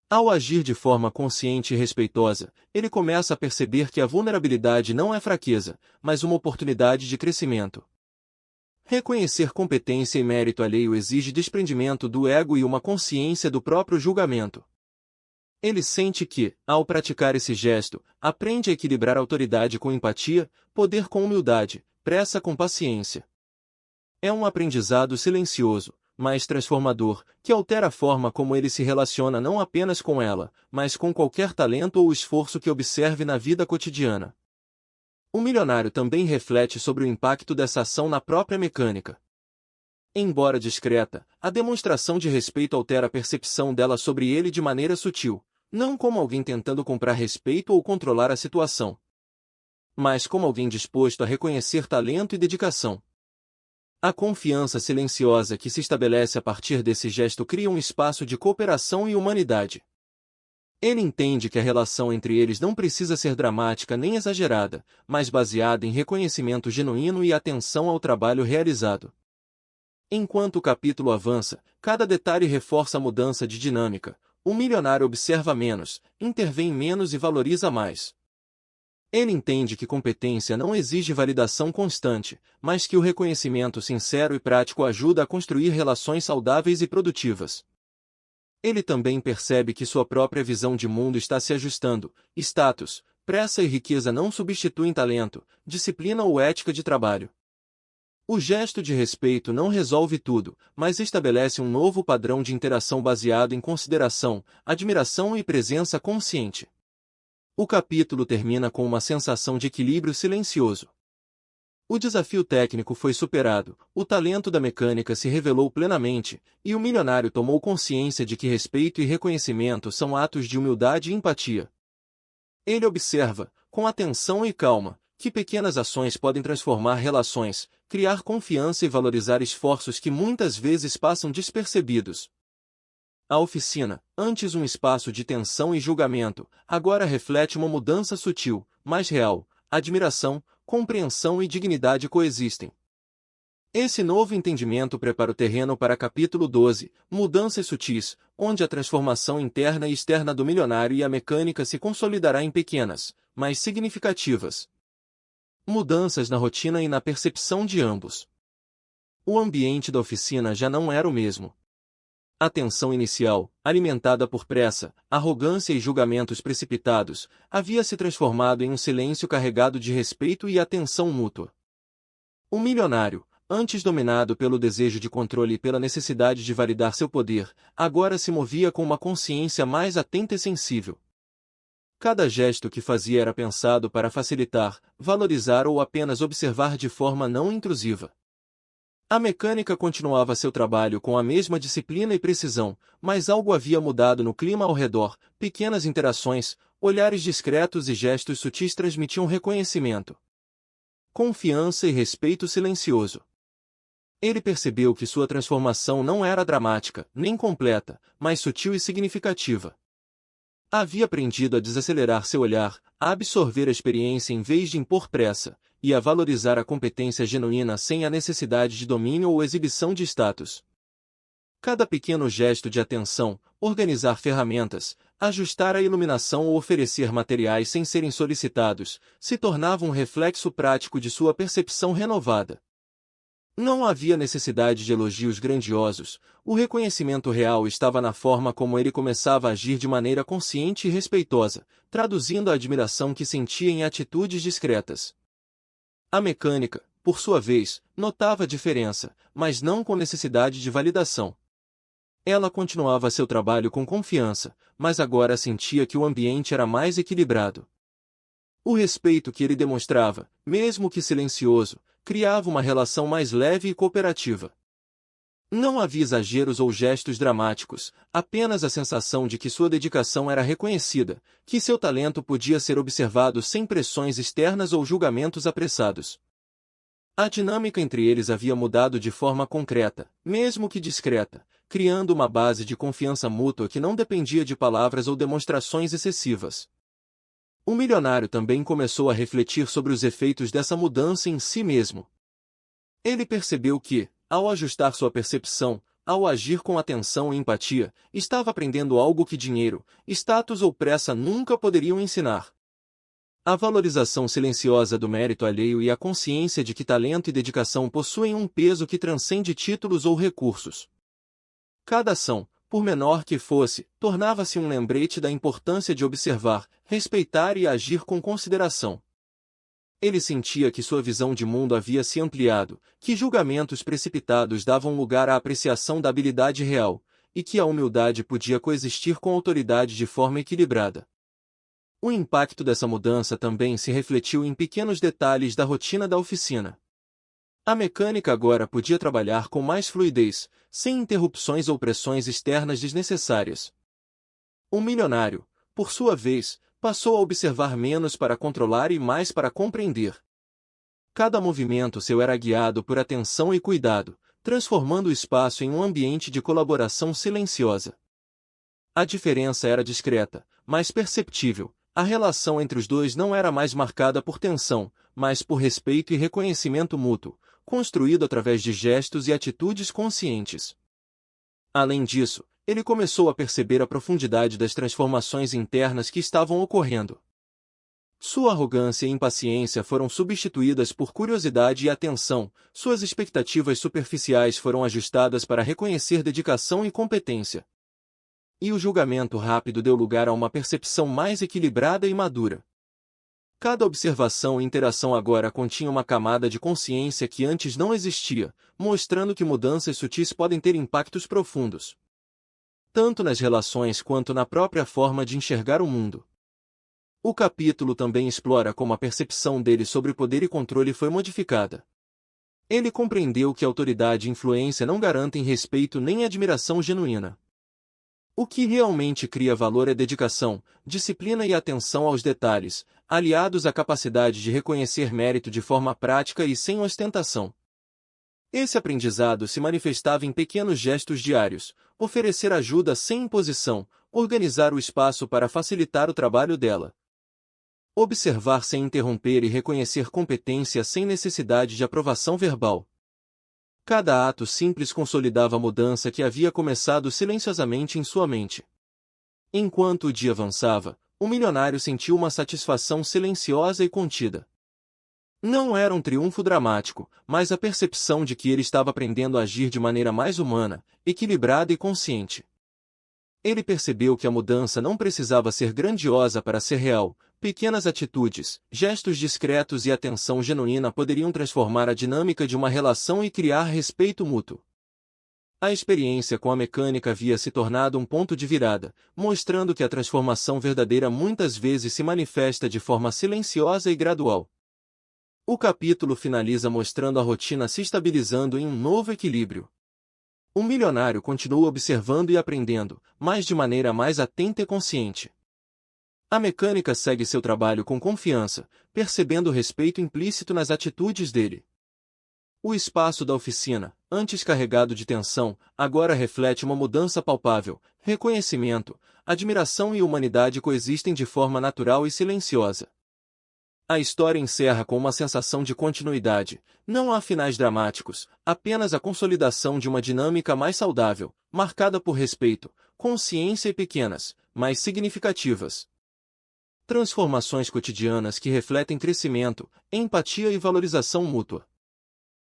Ao agir de forma consciente e respeitosa, ele começa a perceber que a vulnerabilidade não é fraqueza, mas uma oportunidade de crescimento. Reconhecer competência e mérito alheio exige desprendimento do ego e uma consciência do próprio julgamento. Ele sente que, ao praticar esse gesto, aprende a equilibrar autoridade com empatia, poder com humildade, pressa com paciência. É um aprendizado silencioso, mas transformador, que altera a forma como ele se relaciona não apenas com ela, mas com qualquer talento ou esforço que observe na vida cotidiana. O milionário também reflete sobre o impacto dessa ação na própria mecânica. Embora discreta, a demonstração de respeito altera a percepção dela sobre ele de maneira sutil, não como alguém tentando comprar respeito ou controlar a situação, mas como alguém disposto a reconhecer talento e dedicação. A confiança silenciosa que se estabelece a partir desse gesto cria um espaço de cooperação e humanidade. Ele entende que a relação entre eles não precisa ser dramática nem exagerada, mas baseada em reconhecimento genuíno e atenção ao trabalho realizado. Enquanto o capítulo avança, cada detalhe reforça a mudança de dinâmica. O milionário observa menos, intervém menos e valoriza mais. Ele entende que competência não exige validação constante, mas que o reconhecimento sincero e prático ajuda a construir relações saudáveis e produtivas. Ele também percebe que sua própria visão de mundo está se ajustando. Status, pressa e riqueza não substituem talento, disciplina ou ética de trabalho. O gesto de respeito não resolve tudo, mas estabelece um novo padrão de interação baseado em consideração, admiração e presença consciente. O capítulo termina com uma sensação de equilíbrio silencioso. O desafio técnico foi superado, o talento da mecânica se revelou plenamente, e o milionário tomou consciência de que respeito e reconhecimento são atos de humildade e empatia. Ele observa, com atenção e calma, que pequenas ações podem transformar relações, criar confiança e valorizar esforços que muitas vezes passam despercebidos. A oficina, antes um espaço de tensão e julgamento, agora reflete uma mudança sutil, mais real. Admiração, compreensão e dignidade coexistem. Esse novo entendimento prepara o terreno para capítulo 12, Mudanças Sutis, onde a transformação interna e externa do milionário e a mecânica se consolidará em pequenas, mas significativas mudanças na rotina e na percepção de ambos. O ambiente da oficina já não era o mesmo. A tensão inicial, alimentada por pressa, arrogância e julgamentos precipitados, havia se transformado em um silêncio carregado de respeito e atenção mútua. O milionário, antes dominado pelo desejo de controle e pela necessidade de validar seu poder, agora se movia com uma consciência mais atenta e sensível. Cada gesto que fazia era pensado para facilitar, valorizar ou apenas observar de forma não intrusiva. A mecânica continuava seu trabalho com a mesma disciplina e precisão, mas algo havia mudado no clima ao redor. Pequenas interações, olhares discretos e gestos sutis transmitiam reconhecimento, confiança e respeito silencioso. Ele percebeu que sua transformação não era dramática, nem completa, mas sutil e significativa. Havia aprendido a desacelerar seu olhar, a absorver a experiência em vez de impor pressa, e a valorizar a competência genuína sem a necessidade de domínio ou exibição de status. Cada pequeno gesto de atenção, organizar ferramentas, ajustar a iluminação ou oferecer materiais sem serem solicitados, se tornava um reflexo prático de sua percepção renovada. Não havia necessidade de elogios grandiosos, o reconhecimento real estava na forma como ele começava a agir de maneira consciente e respeitosa, traduzindo a admiração que sentia em atitudes discretas. A mecânica, por sua vez, notava a diferença, mas não com necessidade de validação. Ela continuava seu trabalho com confiança, mas agora sentia que o ambiente era mais equilibrado. O respeito que ele demonstrava, mesmo que silencioso, criava uma relação mais leve e cooperativa. Não havia exageros ou gestos dramáticos, apenas a sensação de que sua dedicação era reconhecida, que seu talento podia ser observado sem pressões externas ou julgamentos apressados. A dinâmica entre eles havia mudado de forma concreta, mesmo que discreta, criando uma base de confiança mútua que não dependia de palavras ou demonstrações excessivas. O milionário também começou a refletir sobre os efeitos dessa mudança em si mesmo. Ele percebeu que, ao ajustar sua percepção, ao agir com atenção e empatia, estava aprendendo algo que dinheiro, status ou pressa nunca poderiam ensinar. A valorização silenciosa do mérito alheio e a consciência de que talento e dedicação possuem um peso que transcende títulos ou recursos. Cada ação, por menor que fosse, tornava-se um lembrete da importância de observar, respeitar e agir com consideração. Ele sentia que sua visão de mundo havia se ampliado, que julgamentos precipitados davam lugar à apreciação da habilidade real, e que a humildade podia coexistir com a autoridade de forma equilibrada. O impacto dessa mudança também se refletiu em pequenos detalhes da rotina da oficina. A mecânica agora podia trabalhar com mais fluidez, sem interrupções ou pressões externas desnecessárias. O milionário, por sua vez, passou a observar menos para controlar e mais para compreender. Cada movimento seu era guiado por atenção e cuidado, transformando o espaço em um ambiente de colaboração silenciosa. A diferença era discreta, mas perceptível. A relação entre os dois não era mais marcada por tensão, mas por respeito e reconhecimento mútuo, construído através de gestos e atitudes conscientes. Além disso, ele começou a perceber a profundidade das transformações internas que estavam ocorrendo. Sua arrogância e impaciência foram substituídas por curiosidade e atenção, suas expectativas superficiais foram ajustadas para reconhecer dedicação e competência. E o julgamento rápido deu lugar a uma percepção mais equilibrada e madura. Cada observação e interação agora continha uma camada de consciência que antes não existia, mostrando que mudanças sutis podem ter impactos profundos, tanto nas relações quanto na própria forma de enxergar o mundo. O capítulo também explora como a percepção dele sobre poder e controle foi modificada. Ele compreendeu que autoridade e influência não garantem respeito nem admiração genuína. O que realmente cria valor é dedicação, disciplina e atenção aos detalhes, aliados à capacidade de reconhecer mérito de forma prática e sem ostentação. Esse aprendizado se manifestava em pequenos gestos diários, oferecer ajuda sem imposição, organizar o espaço para facilitar o trabalho dela, observar sem interromper e reconhecer competência sem necessidade de aprovação verbal. Cada ato simples consolidava a mudança que havia começado silenciosamente em sua mente. Enquanto o dia avançava, o milionário sentiu uma satisfação silenciosa e contida. Não era um triunfo dramático, mas a percepção de que ele estava aprendendo a agir de maneira mais humana, equilibrada e consciente. Ele percebeu que a mudança não precisava ser grandiosa para ser real. Pequenas atitudes, gestos discretos e atenção genuína poderiam transformar a dinâmica de uma relação e criar respeito mútuo. A experiência com a mecânica havia se tornado um ponto de virada, mostrando que a transformação verdadeira muitas vezes se manifesta de forma silenciosa e gradual. O capítulo finaliza mostrando a rotina se estabilizando em um novo equilíbrio. O milionário continua observando e aprendendo, mas de maneira mais atenta e consciente. A mecânica segue seu trabalho com confiança, percebendo o respeito implícito nas atitudes dele. O espaço da oficina, antes carregado de tensão, agora reflete uma mudança palpável. Reconhecimento, admiração e humanidade coexistem de forma natural e silenciosa. A história encerra com uma sensação de continuidade. Não há finais dramáticos, apenas a consolidação de uma dinâmica mais saudável, marcada por respeito, consciência e pequenas, mas significativas transformações cotidianas que refletem crescimento, empatia e valorização mútua.